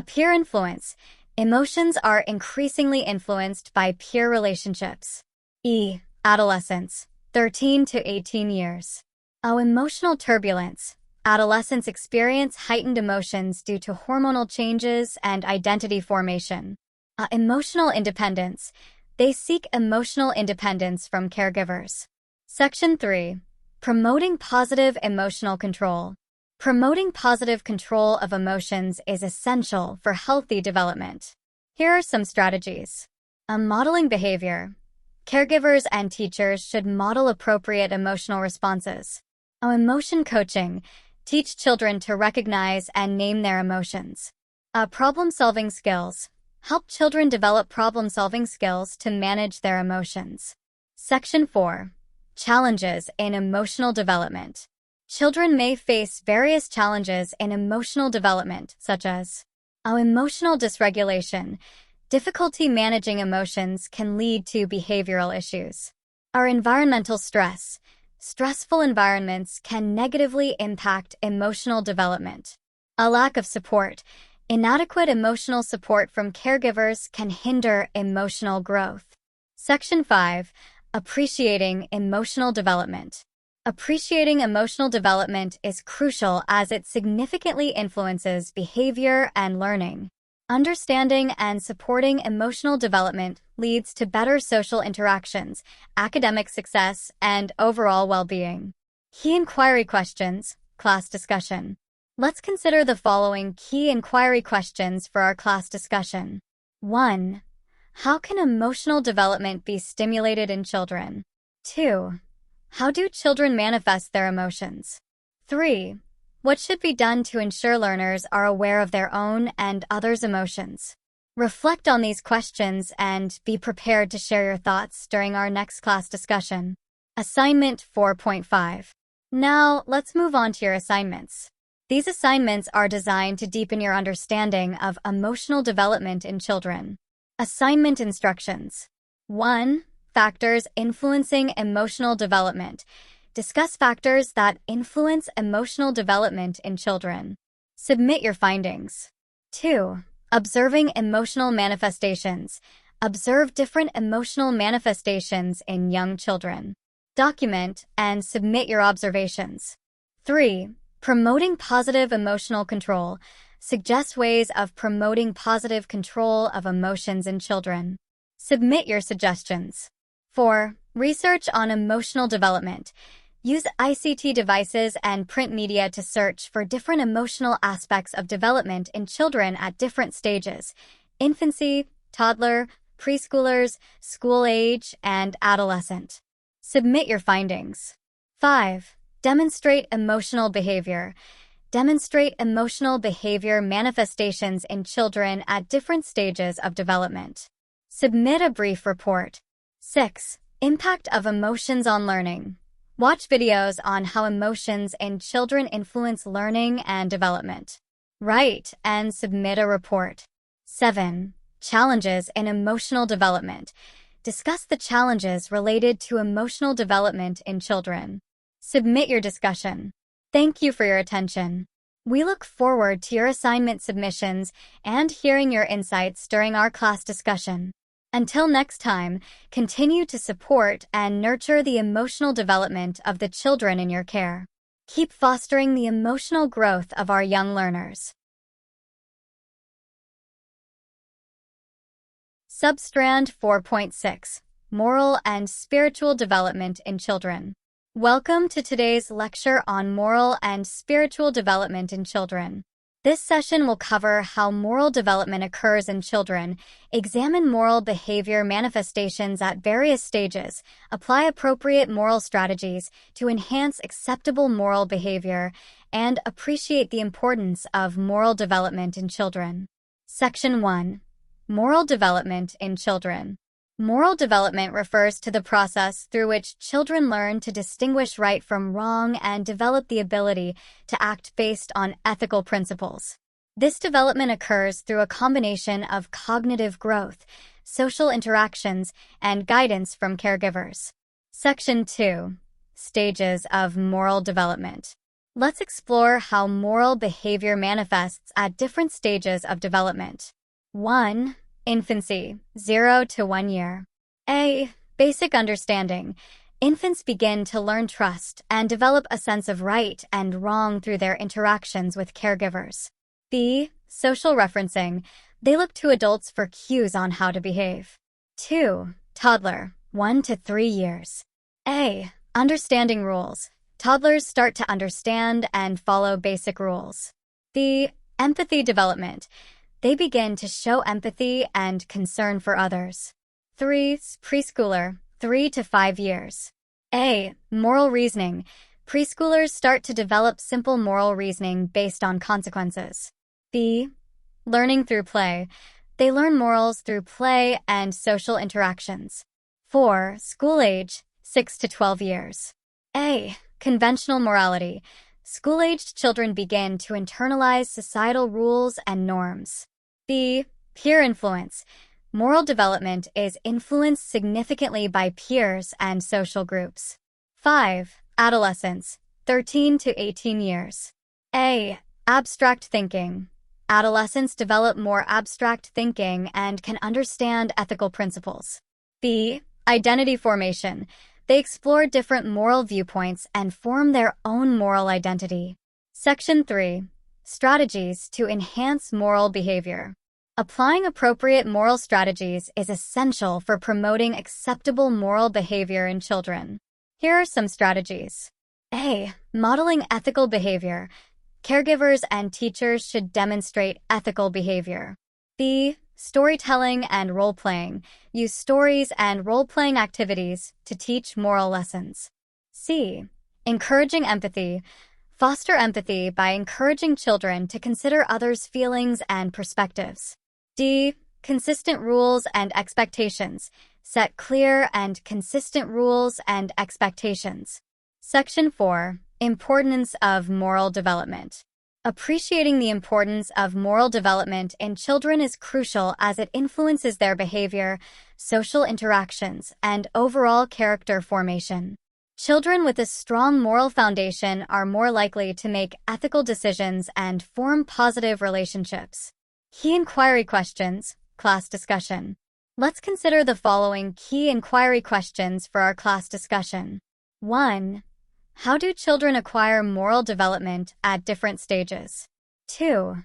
A: Peer influence. Emotions are increasingly influenced by peer relationships. E. Adolescence, 13 to 18 years. Emotional turbulence. Adolescents experience heightened emotions due to hormonal changes and identity formation. Emotional independence. They seek emotional independence from caregivers. Section 3. Promoting positive emotional control. Promoting positive control of emotions is essential for healthy development. Here are some strategies. Modeling behavior. Caregivers and teachers should model appropriate emotional responses. Emotion coaching. Teach children to recognize and name their emotions. Problem-solving skills. Help children develop problem-solving skills to manage their emotions. Section 4. Challenges in emotional development. Children may face various challenges in emotional development, such as emotional dysregulation. Difficulty managing emotions can lead to behavioral issues. Environmental stress. Stressful environments can negatively impact emotional development. A lack of support. Inadequate emotional support from caregivers can hinder emotional growth. Section 5. Appreciating emotional development. Appreciating emotional development is crucial as it significantly influences behavior and learning. Understanding and supporting emotional development leads to better social interactions, academic success, and overall well-being. Key inquiry questions, class discussion. Let's consider the following key inquiry questions for our class discussion. 1. How can emotional development be stimulated in children? 2. How do children manifest their emotions? 3. What should be done to ensure learners are aware of their own and others' emotions? Reflect on these questions and be prepared to share your thoughts during our next class discussion. Assignment 4.5. Now, let's move on to your assignments. These assignments are designed to deepen your understanding of emotional development in children. Assignment instructions. 1. Factors influencing emotional development. Discuss factors that influence emotional development in children. Submit your findings. 2. Observing emotional manifestations. Observe different emotional manifestations in young children. Document and submit your observations. 3. Promoting positive emotional control. Suggest ways of promoting positive control of emotions in children. Submit your suggestions. 4. Research on emotional development. Use ICT devices and print media to search for different emotional aspects of development in children at different stages: infancy, toddler, preschoolers, school age, and adolescent. Submit your findings. 5. Demonstrate emotional behavior. Demonstrate emotional behavior manifestations in children at different stages of development. Submit a brief report. 6. Impact of emotions on learning. Watch videos on how emotions in children influence learning and development. Write and submit a report. 7. Challenges in emotional development. Discuss the challenges related to emotional development in children. Submit your discussion. Thank you for your attention. We look forward to your assignment submissions and hearing your insights during our class discussion. Until next time, continue to support and nurture the emotional development of the children in your care. Keep fostering the emotional growth of our young learners. Substrand 4.6. Moral and Spiritual Development in Children. Welcome to today's lecture on moral and spiritual development in children. This session will cover how moral development occurs in children, examine moral behavior manifestations at various stages, apply appropriate moral strategies to enhance acceptable moral behavior, and appreciate the importance of moral development in children. Section 1. Moral development in children. Moral development refers to the process through which children learn to distinguish right from wrong and develop the ability to act based on ethical principles. This development occurs through a combination of cognitive growth, social interactions, and guidance from caregivers. Section 2. Stages of moral development. Let's explore how moral behavior manifests at different stages of development. 1. Infancy, 0 to 1 year. A. Basic understanding. Infants begin to learn trust and develop a sense of right and wrong through their interactions with caregivers. B. Social referencing. They look to adults for cues on how to behave. 2. Toddler, 1 to 3 years. A. Understanding rules. Toddlers start to understand and follow basic rules. B. Empathy development. They begin to show empathy and concern for others. 3. Preschooler, 3 to 5 years. A. Moral reasoning. Preschoolers start to develop simple moral reasoning based on consequences. B. Learning through play. They learn morals through play and social interactions. 4. School age, 6 to 12 years. A. Conventional morality. School-aged children begin to internalize societal rules and norms. B. Peer influence. Moral development is influenced significantly by peers and social groups. 5. Adolescence, 13 to 18 years. A. Abstract thinking. Adolescents develop more abstract thinking and can understand ethical principles. B. Identity formation. They explore different moral viewpoints and form their own moral identity. Section 3. Strategies to enhance moral behavior. Applying appropriate moral strategies is essential for promoting acceptable moral behavior in children. Here are some strategies. A. Modeling ethical behavior. Caregivers and teachers should demonstrate ethical behavior. B. Storytelling and role-playing. Use stories and role-playing activities to teach moral lessons. C. Encouraging empathy. Foster empathy by encouraging children to consider others' feelings and perspectives. D. Consistent rules and expectations. Set clear and consistent rules and expectations. Section 4. Importance of moral development. Appreciating the importance of moral development in children is crucial as it influences their behavior, social interactions, and overall character formation. Children with a strong moral foundation are more likely to make ethical decisions and form positive relationships. Key inquiry questions, class discussion. Let's consider the following key inquiry questions for our class discussion. 1. How do children acquire moral development at different stages? 2.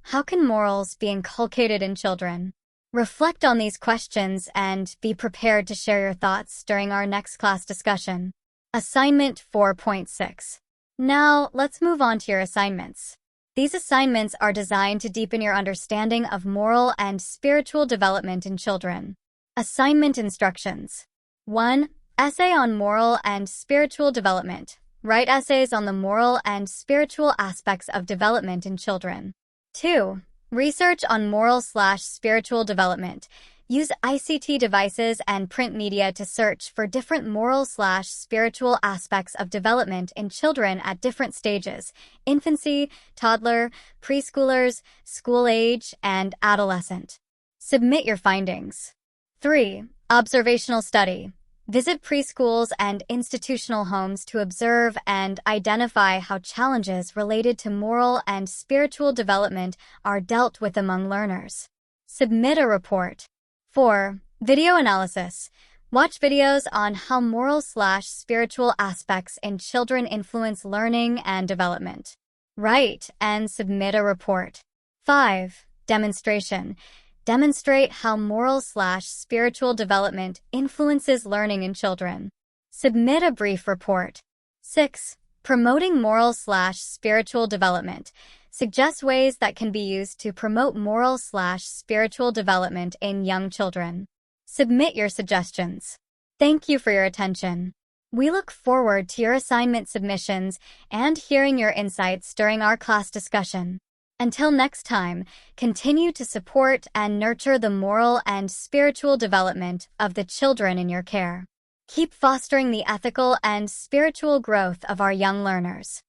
A: How can morals be inculcated in children? Reflect on these questions and be prepared to share your thoughts during our next class discussion. Assignment 4.6. Now, let's move on to your assignments. These assignments are designed to deepen your understanding of moral and spiritual development in children. Assignment instructions. 1. Essay on moral and spiritual development. Write essays on the moral and spiritual aspects of development in children. 2. Research on moral/spiritual development. Use ICT devices and print media to search for different moral/spiritual aspects of development in children at different stages: infancy, toddler, preschoolers, school age, and adolescent. Submit your findings. 3. Observational study. Visit preschools and institutional homes to observe and identify how challenges related to moral and spiritual development are dealt with among learners. Submit a report. 4. Video analysis. Watch videos on how moral/spiritual aspects in children influence learning and development. Write and submit a report. 5. Demonstration. Demonstrate how moral/spiritual development influences learning in children. Submit a brief report. 6. Promoting moral/spiritual development. Suggest ways that can be used to promote moral/spiritual development in young children. Submit your suggestions. Thank you for your attention. We look forward to your assignment submissions and hearing your insights during our class discussion. Until next time, continue to support and nurture the moral and spiritual development of the children in your care. Keep fostering the ethical and spiritual growth of our young learners.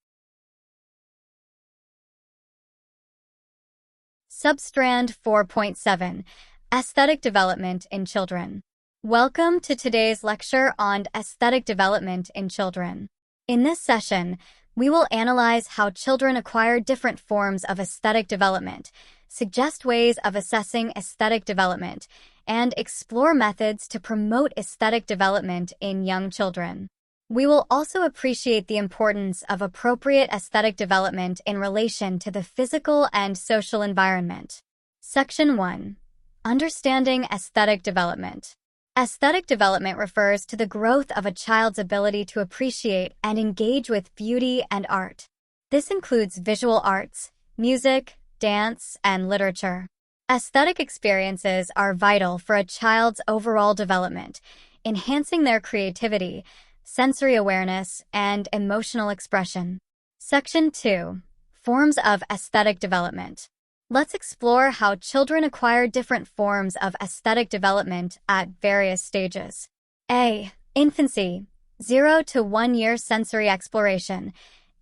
A: Substrand 4.7. Aesthetic Development in Children. Welcome to today's lecture on aesthetic development in children. In this session, we will analyze how children acquire different forms of aesthetic development, suggest ways of assessing aesthetic development, and explore methods to promote aesthetic development in young children. We will also appreciate the importance of appropriate aesthetic development in relation to the physical and social environment. Section 1. Understanding aesthetic development. Aesthetic development refers to the growth of a child's ability to appreciate and engage with beauty and art. This includes visual arts, music, dance, and literature. Aesthetic experiences are vital for a child's overall development, enhancing their creativity, sensory awareness, and emotional expression. Section 2. Forms of aesthetic development. Let's explore how children acquire different forms of aesthetic development at various stages. A. Infancy. 0 to 1 year sensory exploration.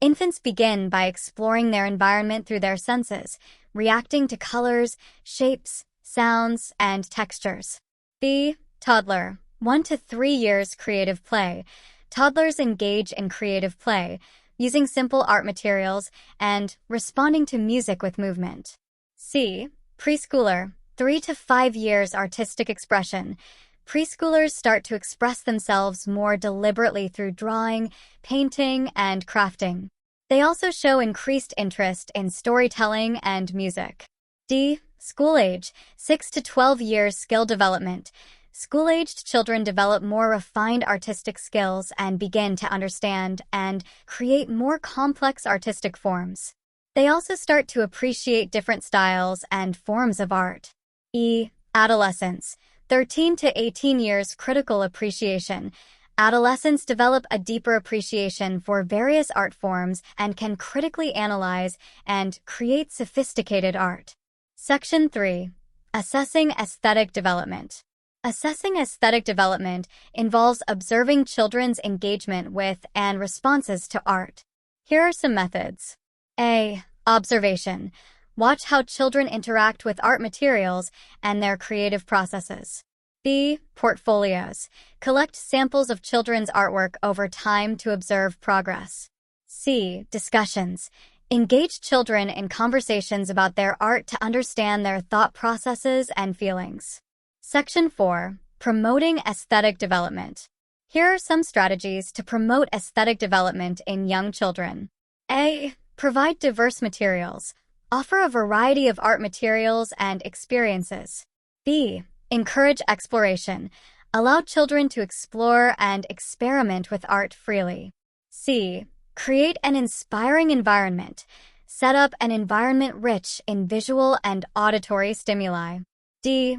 A: Infants begin by exploring their environment through their senses, reacting to colors, shapes, sounds, and textures. B. Toddler. 1 to 3 years creative play. Toddlers engage in creative play, using simple art materials and responding to music with movement. C. Preschooler. 3 to 5 years artistic expression. Preschoolers start to express themselves more deliberately through drawing, painting, and crafting. They also show increased interest in storytelling and music. D. School age. 6 to 12 years skill development. School-aged children develop more refined artistic skills and begin to understand and create more complex artistic forms. They also start to appreciate different styles and forms of art. E. Adolescence. 13 to 18 years critical appreciation. Adolescents develop a deeper appreciation for various art forms and can critically analyze and create sophisticated art. Section 3. Assessing aesthetic development. Assessing aesthetic development involves observing children's engagement with and responses to art. Here are some methods. A. Observation. Watch how children interact with art materials and their creative processes. B. Portfolios. Collect samples of children's artwork over time to observe progress. C. Discussions. Engage children in conversations about their art to understand their thought processes and feelings. Section 4. Promoting aesthetic development. Here are some strategies to promote aesthetic development in young children. A. Provide diverse materials. Offer a variety of art materials and experiences. B. Encourage exploration. Allow children to explore and experiment with art freely. C. Create an inspiring environment. Set up an environment rich in visual and auditory stimuli. D.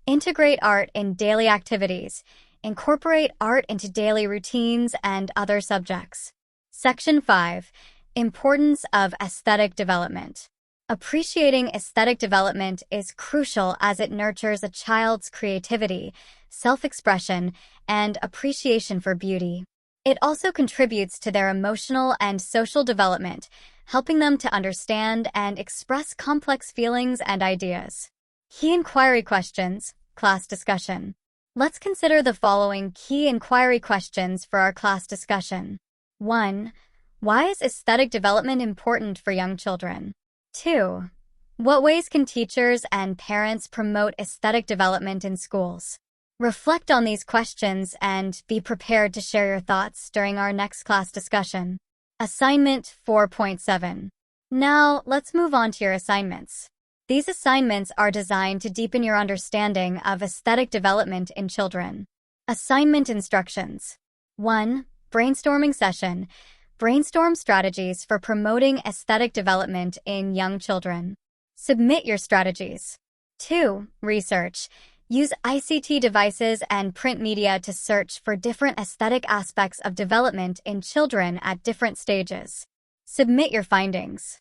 A: Integrate art in daily activities. Incorporate art into daily routines and other subjects. Section 5. Importance of aesthetic development. Appreciating aesthetic development is crucial as it nurtures a child's creativity, self-expression, and appreciation for beauty. It also contributes to their emotional and social development, helping them to understand and express complex feelings and ideas. Key inquiry questions, class discussion. Let's consider the following key inquiry questions for our class discussion. 1. Why is aesthetic development important for young children? 2. What ways can teachers and parents promote aesthetic development in schools? Reflect on these questions and be prepared to share your thoughts during our next class discussion. Assignment 4.7. Now, let's move on to your assignments. These assignments are designed to deepen your understanding of aesthetic development in children. Assignment instructions. 1. Brainstorming session. Brainstorm strategies for promoting aesthetic development in young children. Submit your strategies. 2. Research. Use ICT devices and print media to search for different aesthetic aspects of development in children at different stages. Submit your findings.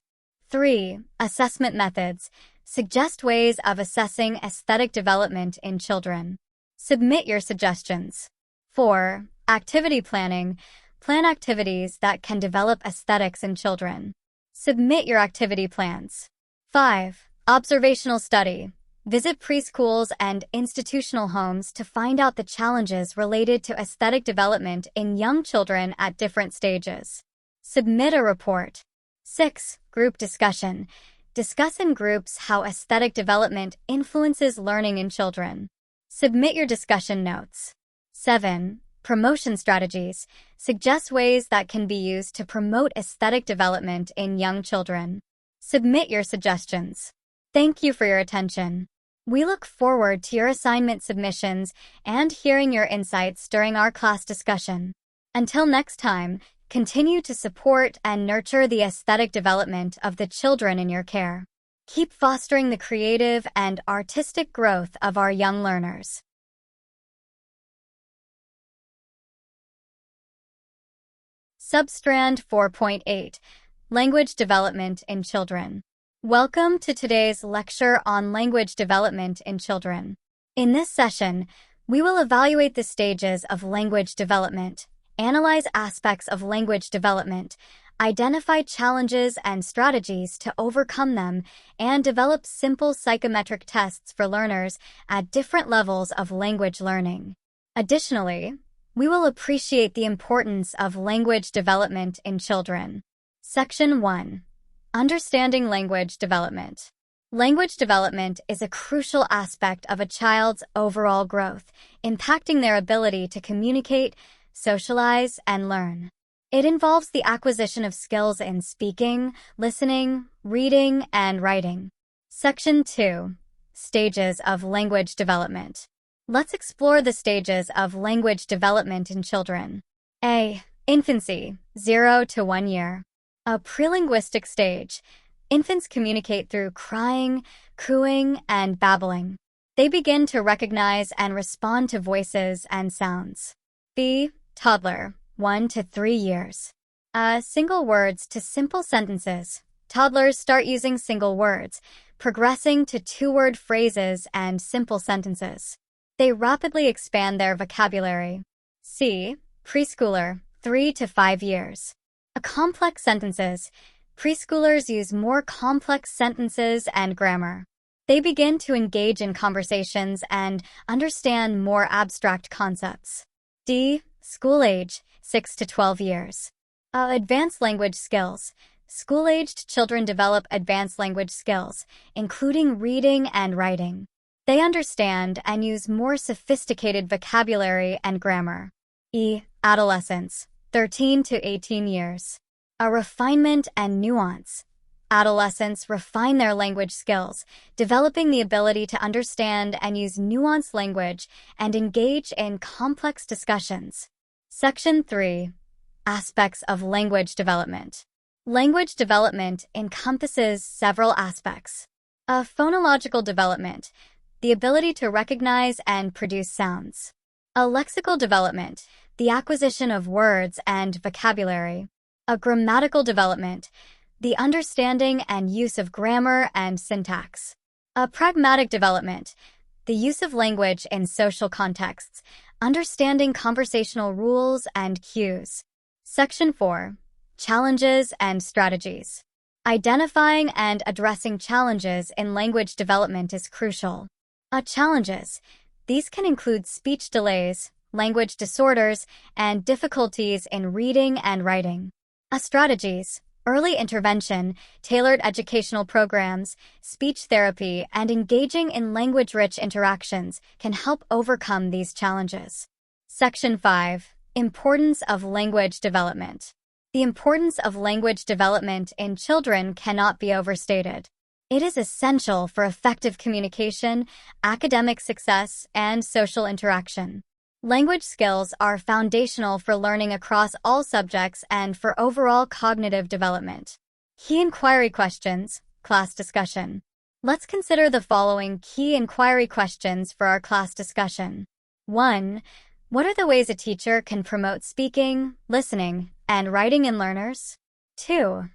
A: 3. Assessment methods. Suggest ways of assessing aesthetic development in children. Submit your suggestions. 4. Activity planning. Plan activities that can develop aesthetics in children. Submit your activity plans. 5. Observational study. Visit preschools and institutional homes to find out the challenges related to aesthetic development in young children at different stages. Submit a report. 6. Group discussion. Discuss in groups how aesthetic development influences learning in children. Submit your discussion notes. 7. Promotion strategies. Suggest ways that can be used to promote aesthetic development in young children. Submit your suggestions. Thank you for your attention. We look forward to your assignment submissions and hearing your insights during our class discussion. Until next time, continue to support and nurture the aesthetic development of the children in your care. Keep fostering the creative and artistic growth of our young learners. Substrand 4.8. Language Development in Children. Welcome to today's lecture on language development in children. In this session, we will evaluate the stages of language development, analyze aspects of language development, identify challenges and strategies to overcome them, and develop simple psychometric tests for learners at different levels of language learning. Additionally, we will appreciate the importance of language development in children. Section 1. Understanding language development. Language development is a crucial aspect of a child's overall growth, impacting their ability to communicate, socialize, and learn. It involves the acquisition of skills in speaking, listening, reading, and writing. Section 2. Stages of language development. Let's explore the stages of language development in children. A. Infancy, 0 to 1 year. A prelinguistic stage. Infants communicate through crying, cooing, and babbling. They begin to recognize and respond to voices and sounds. B. Toddler, 1 to 3 years. Single words to simple sentences. Toddlers start using single words, progressing to two-word phrases and simple sentences. They rapidly expand their vocabulary. C. Preschooler, 3 to 5 years. Complex sentences. Preschoolers use more complex sentences and grammar. They begin to engage in conversations and understand more abstract concepts. D. School age, 6 to 12 years. Advanced language skills. School-aged children develop advanced language skills, including reading and writing. They understand and use more sophisticated vocabulary and grammar. E. Adolescence, 13 to 18 years. Refinement and nuance. Adolescents refine their language skills, developing the ability to understand and use nuanced language and engage in complex discussions. Section 3. Aspects of language development. Language development encompasses several aspects. Phonological development, the ability to recognize and produce sounds. Lexical development, the acquisition of words and vocabulary. Grammatical development, the understanding and use of grammar and syntax. Pragmatic development, the use of language in social contexts, understanding conversational rules and cues. Section 4. Challenges and strategies. Identifying and addressing challenges in language development is crucial. Challenges. These can include speech delays, language disorders, and difficulties in reading and writing. Strategies. Early intervention, tailored educational programs, speech therapy, and engaging in language-rich interactions can help overcome these challenges. Section 5. Importance of language development. The importance of language development in children cannot be overstated. It is essential for effective communication, academic success, and social interaction. Language skills are foundational for learning across all subjects and for overall cognitive development. Key inquiry questions, class discussion. Let's consider the following key inquiry questions for our class discussion. 1. What are the ways a teacher can promote speaking, listening, and writing in learners? 2.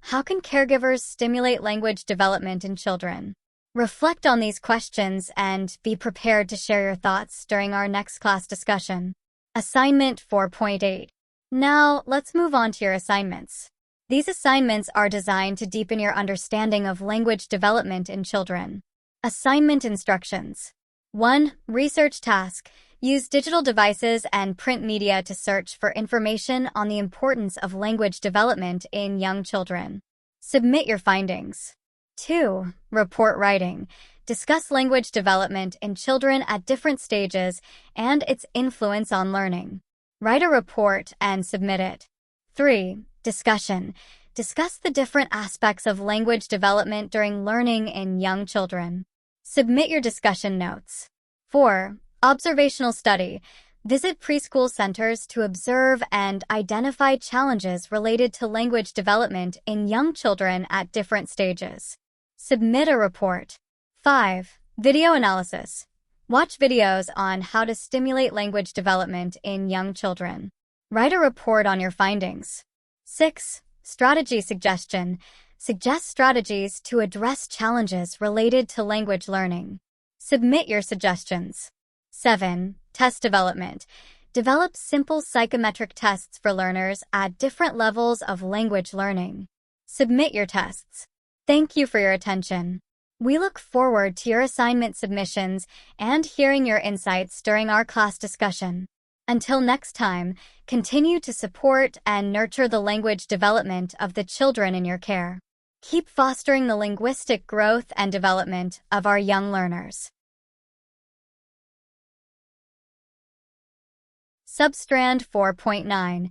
A: How can caregivers stimulate language development in children? Reflect on these questions and be prepared to share your thoughts during our next class discussion. Assignment 4.8. Now, let's move on to your assignments. These assignments are designed to deepen your understanding of language development in children. Assignment instructions. 1. Research task. Use digital devices and print media to search for information on the importance of language development in young children. Submit your findings. 2. Report writing. Discuss language development in children at different stages and its influence on learning. Write a report and submit it. 3. Discussion. Discuss the different aspects of language development during learning in young children. Submit your discussion notes. 4. Observational study. Visit preschool centers to observe and identify challenges related to language development in young children at different stages. Submit a report. 5. Video analysis. Watch videos on how to stimulate language development in young children. Write a report on your findings. 6. Strategy suggestion. Suggest strategies to address challenges related to language learning. Submit your suggestions. 7. Test development. Develop simple psychometric tests for learners at different levels of language learning. Submit your tests. Thank you for your attention. We look forward to your assignment submissions and hearing your insights during our class discussion. Until next time, continue to support and nurture the language development of the children in your care. Keep fostering the linguistic growth and development of our young learners. Substrand 4.9.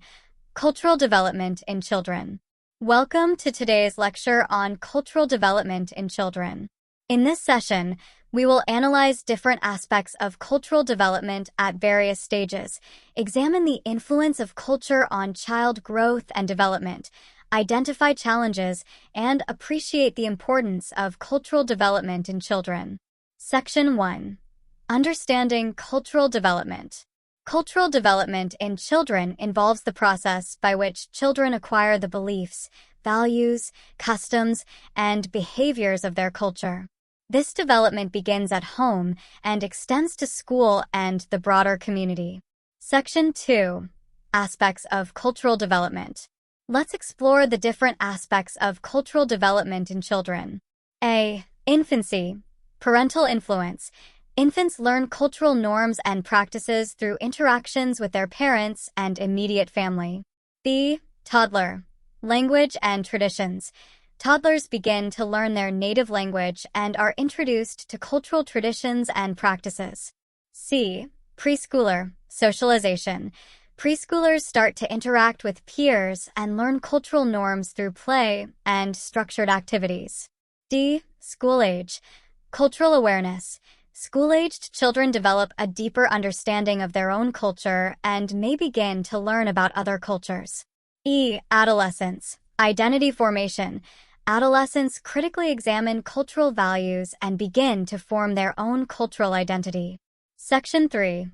A: Cultural Development in Children. Welcome to today's lecture on cultural development in children. In this session, we will analyze different aspects of cultural development at various stages, examine the influence of culture on child growth and development, identify challenges, and appreciate the importance of cultural development in children. Section 1. Understanding cultural development. Cultural development in children involves the process by which children acquire the beliefs, values, customs, and behaviors of their culture. This development begins at home and extends to school and the broader community. Section 2. Aspects of cultural development. Let's explore the different aspects of cultural development in children. A. Infancy. Parental influence. Infants learn cultural norms and practices through interactions with their parents and immediate family. B. Toddler. Language and traditions. Toddlers begin to learn their native language and are introduced to cultural traditions and practices. C. Preschooler. Socialization. Preschoolers start to interact with peers and learn cultural norms through play and structured activities. D. School age. Cultural awareness. School-aged children develop a deeper understanding of their own culture and may begin to learn about other cultures. E. Adolescence. Identity formation. Adolescents critically examine cultural values and begin to form their own cultural identity. Section 3.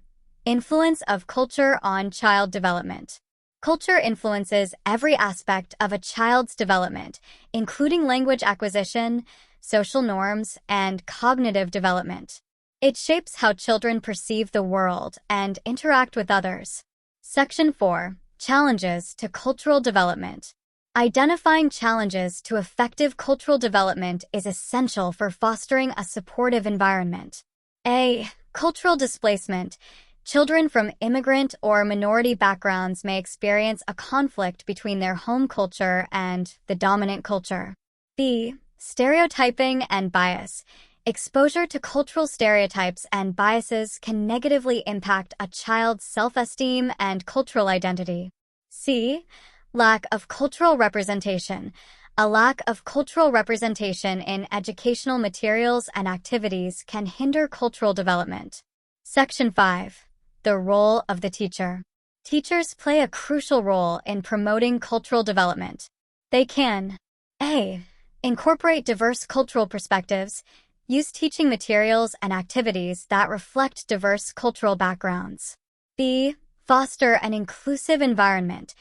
A: Influence of culture on child development. Culture influences every aspect of a child's development, including language acquisition, social norms, and cognitive development. It shapes how children perceive the world and interact with others. Section 4. Challenges to cultural development. Identifying challenges to effective cultural development is essential for fostering a supportive environment. A. Cultural displacement. Children from immigrant or minority backgrounds may experience a conflict between their home culture and the dominant culture. B. Stereotyping and bias. Exposure to cultural stereotypes and biases can negatively impact a child's self-esteem and cultural identity. C. Lack of cultural representation. A lack of cultural representation in educational materials and activities can hinder cultural development. Section 5. The role of the teacher. Teachers play a crucial role in promoting cultural development. They can A. Incorporate diverse cultural perspectives. Use teaching materials and activities that reflect diverse cultural backgrounds. B. Foster an inclusive environment.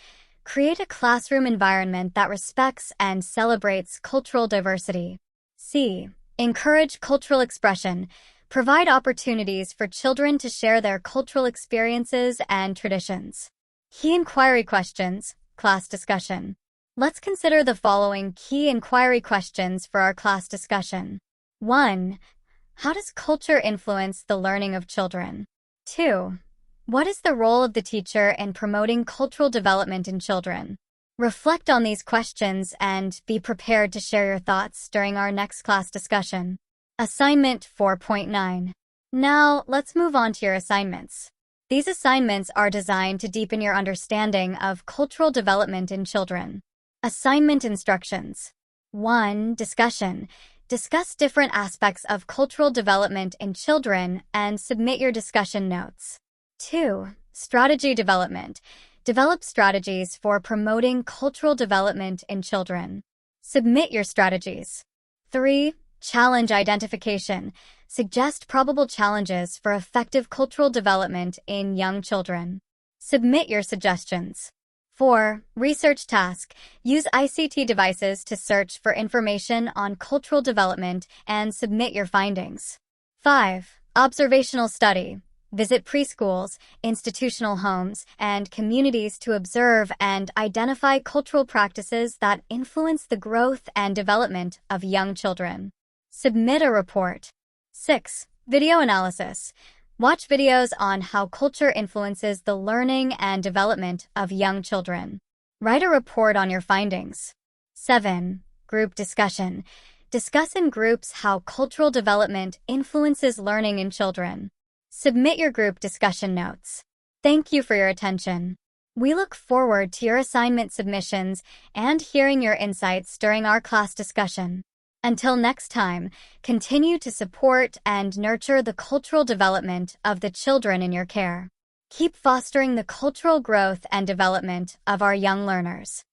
A: Create a classroom environment that respects and celebrates cultural diversity. C. Encourage cultural expression. Provide opportunities for children to share their cultural experiences and traditions. Key inquiry questions, class discussion. Let's consider the following key inquiry questions for our class discussion. 1. How does culture influence the learning of children? 2. What is the role of the teacher in promoting cultural development in children? Reflect on these questions and be prepared to share your thoughts during our next class discussion. Assignment 4.9. Now, let's move on to your assignments. These assignments are designed to deepen your understanding of cultural development in children. Assignment instructions. 1. Discussion. Discuss different aspects of cultural development in children and submit your discussion notes. 2. Strategy development. Develop strategies for promoting cultural development in children. Submit your strategies. 3. Challenge identification. Suggest probable challenges for effective cultural development in young children. Submit your suggestions. 4. Research task. Use ICT devices to search for information on cultural development and submit your findings. 5. Observational study. Visit preschools, institutional homes, and communities to observe and identify cultural practices that influence the growth and development of young children. Submit a report. 6. Video analysis. Watch videos on how culture influences the learning and development of young children. Write a report on your findings. 7. Group discussion. Discuss in groups how cultural development influences learning in children. Submit your group discussion notes. Thank you for your attention. We look forward to your assignment submissions and hearing your insights during our class discussion. Until next time, continue to support and nurture the cultural development of the children in your care. Keep fostering the cultural growth and development of our young learners.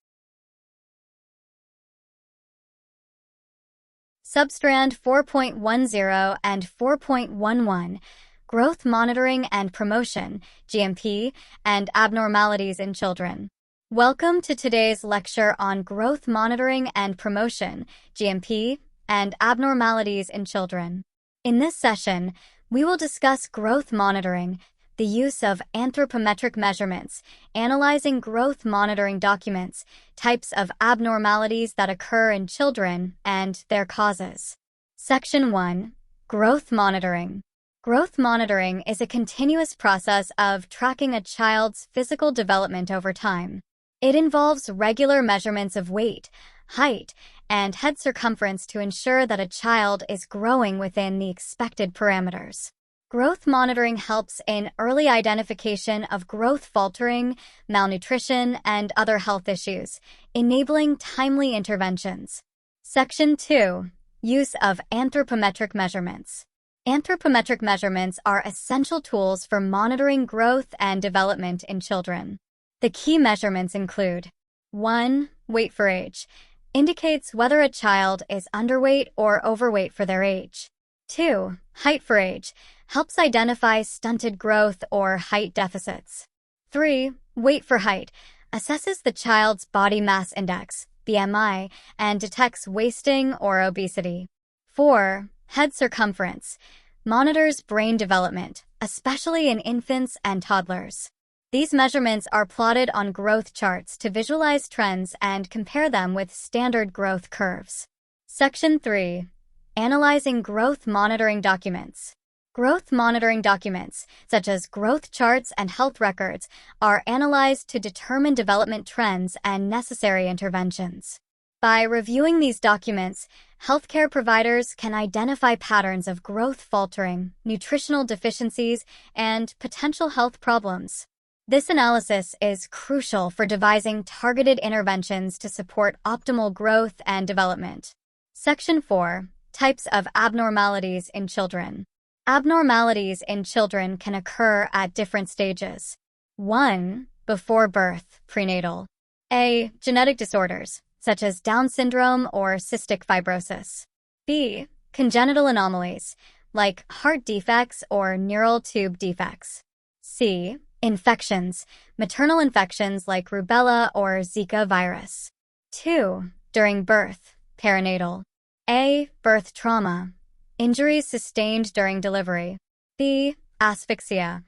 A: Substrand 4.10 and 4.11. growth monitoring and promotion, GMP, and abnormalities in children. Welcome to today's lecture on growth monitoring and promotion, GMP, and abnormalities in children. In this session, we will discuss growth monitoring, the use of anthropometric measurements, analyzing growth monitoring documents, types of abnormalities that occur in children, and their causes. Section 1. Growth monitoring. Growth monitoring is a continuous process of tracking a child's physical development over time. It involves regular measurements of weight, height, and head circumference to ensure that a child is growing within the expected parameters. Growth monitoring helps in early identification of growth faltering, malnutrition, and other health issues, enabling timely interventions. Section 2. Use of anthropometric measurements. Anthropometric measurements are essential tools for monitoring growth and development in children. The key measurements include 1. Weight for age. Indicates whether a child is underweight or overweight for their age. 2. Height for age. Helps identify stunted growth or height deficits. 3. Weight for height. Assesses the child's body mass index, BMI, and detects wasting or obesity. 4. Head circumference. Monitors brain development, especially in infants and toddlers. These measurements are plotted on growth charts to visualize trends and compare them with standard growth curves. Section 3. Analyzing growth monitoring documents. Growth monitoring documents, such as growth charts and health records, are analyzed to determine development trends and necessary interventions. By reviewing these documents, healthcare providers can identify patterns of growth faltering, nutritional deficiencies, and potential health problems. This analysis is crucial for devising targeted interventions to support optimal growth and development. Section 4. Types of abnormalities in children. Abnormalities in children can occur at different stages. 1. Before birth, prenatal. A. Genetic disorders, such as Down syndrome or cystic fibrosis. B. Congenital anomalies, like heart defects or neural tube defects. C. Infections, maternal infections like rubella or Zika virus. 2. During birth, perinatal. A. Birth trauma, injuries sustained during delivery. B. Asphyxia,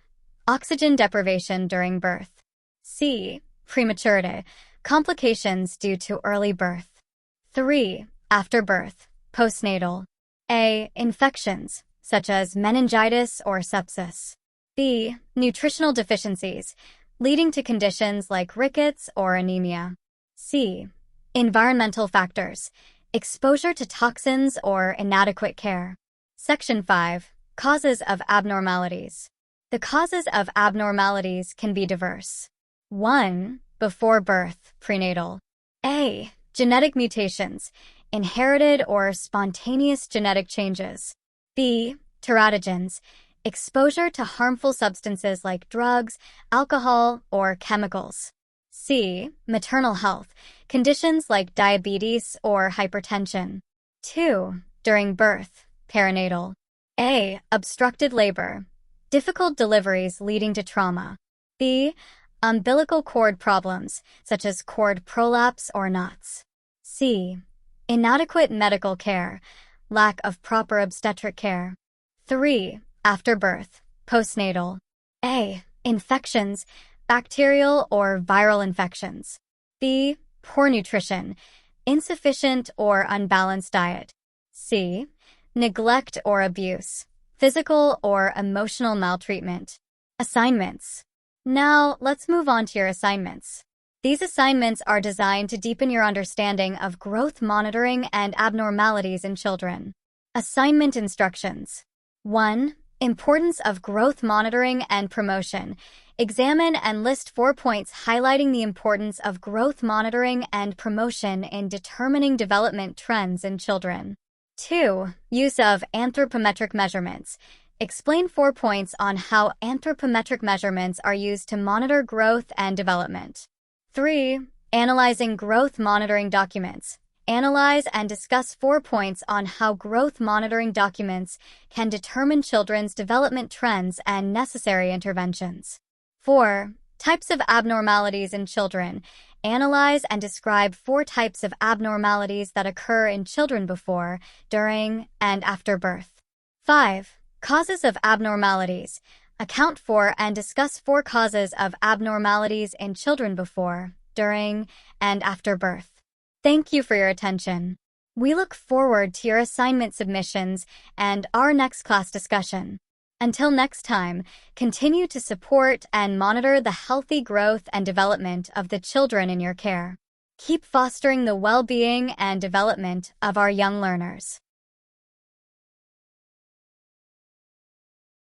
A: oxygen deprivation during birth. C. Prematurity, complications due to early birth. 3. After birth, postnatal. A. Infections, such as meningitis or sepsis. B. Nutritional deficiencies, leading to conditions like rickets or anemia. C. Environmental factors, exposure to toxins or inadequate care. Section 5. Causes of abnormalities. The causes of abnormalities can be diverse. 1. Before birth, prenatal. A. Genetic mutations, inherited or spontaneous genetic changes. B. Teratogens, exposure to harmful substances like drugs, alcohol, or chemicals. C. Maternal health, conditions like diabetes or hypertension. 2. During birth, perinatal. A. Obstructed labor, difficult deliveries leading to trauma. B. Umbilical cord problems, such as cord prolapse or knots. C. Inadequate medical care, lack of proper obstetric care. 3. After birth, postnatal. A. Infections, bacterial or viral infections. B. Poor nutrition, insufficient or unbalanced diet. C. Neglect or abuse, physical or emotional maltreatment. Assignments. Now, let's move on to your assignments. These assignments are designed to deepen your understanding of growth monitoring and abnormalities in children. Assignment instructions. 1. Importance of growth monitoring and promotion. Examine and list 4 points highlighting the importance of growth monitoring and promotion in determining development trends in children. 2. Use of anthropometric measurements. Explain 4 points on how anthropometric measurements are used to monitor growth and development. 3. Analyzing growth monitoring documents. Analyze and discuss 4 points on how growth monitoring documents can determine children's development trends and necessary interventions. 4. Types of abnormalities in children. Analyze and describe 4 types of abnormalities that occur in children before, during, and after birth. 5. Causes of abnormalities. Account for and discuss 4 causes of abnormalities in children before, during, and after birth. Thank you for your attention. We look forward to your assignment submissions and our next class discussion. Until next time, continue to support and monitor the healthy growth and development of the children in your care. Keep fostering the well-being and development of our young learners.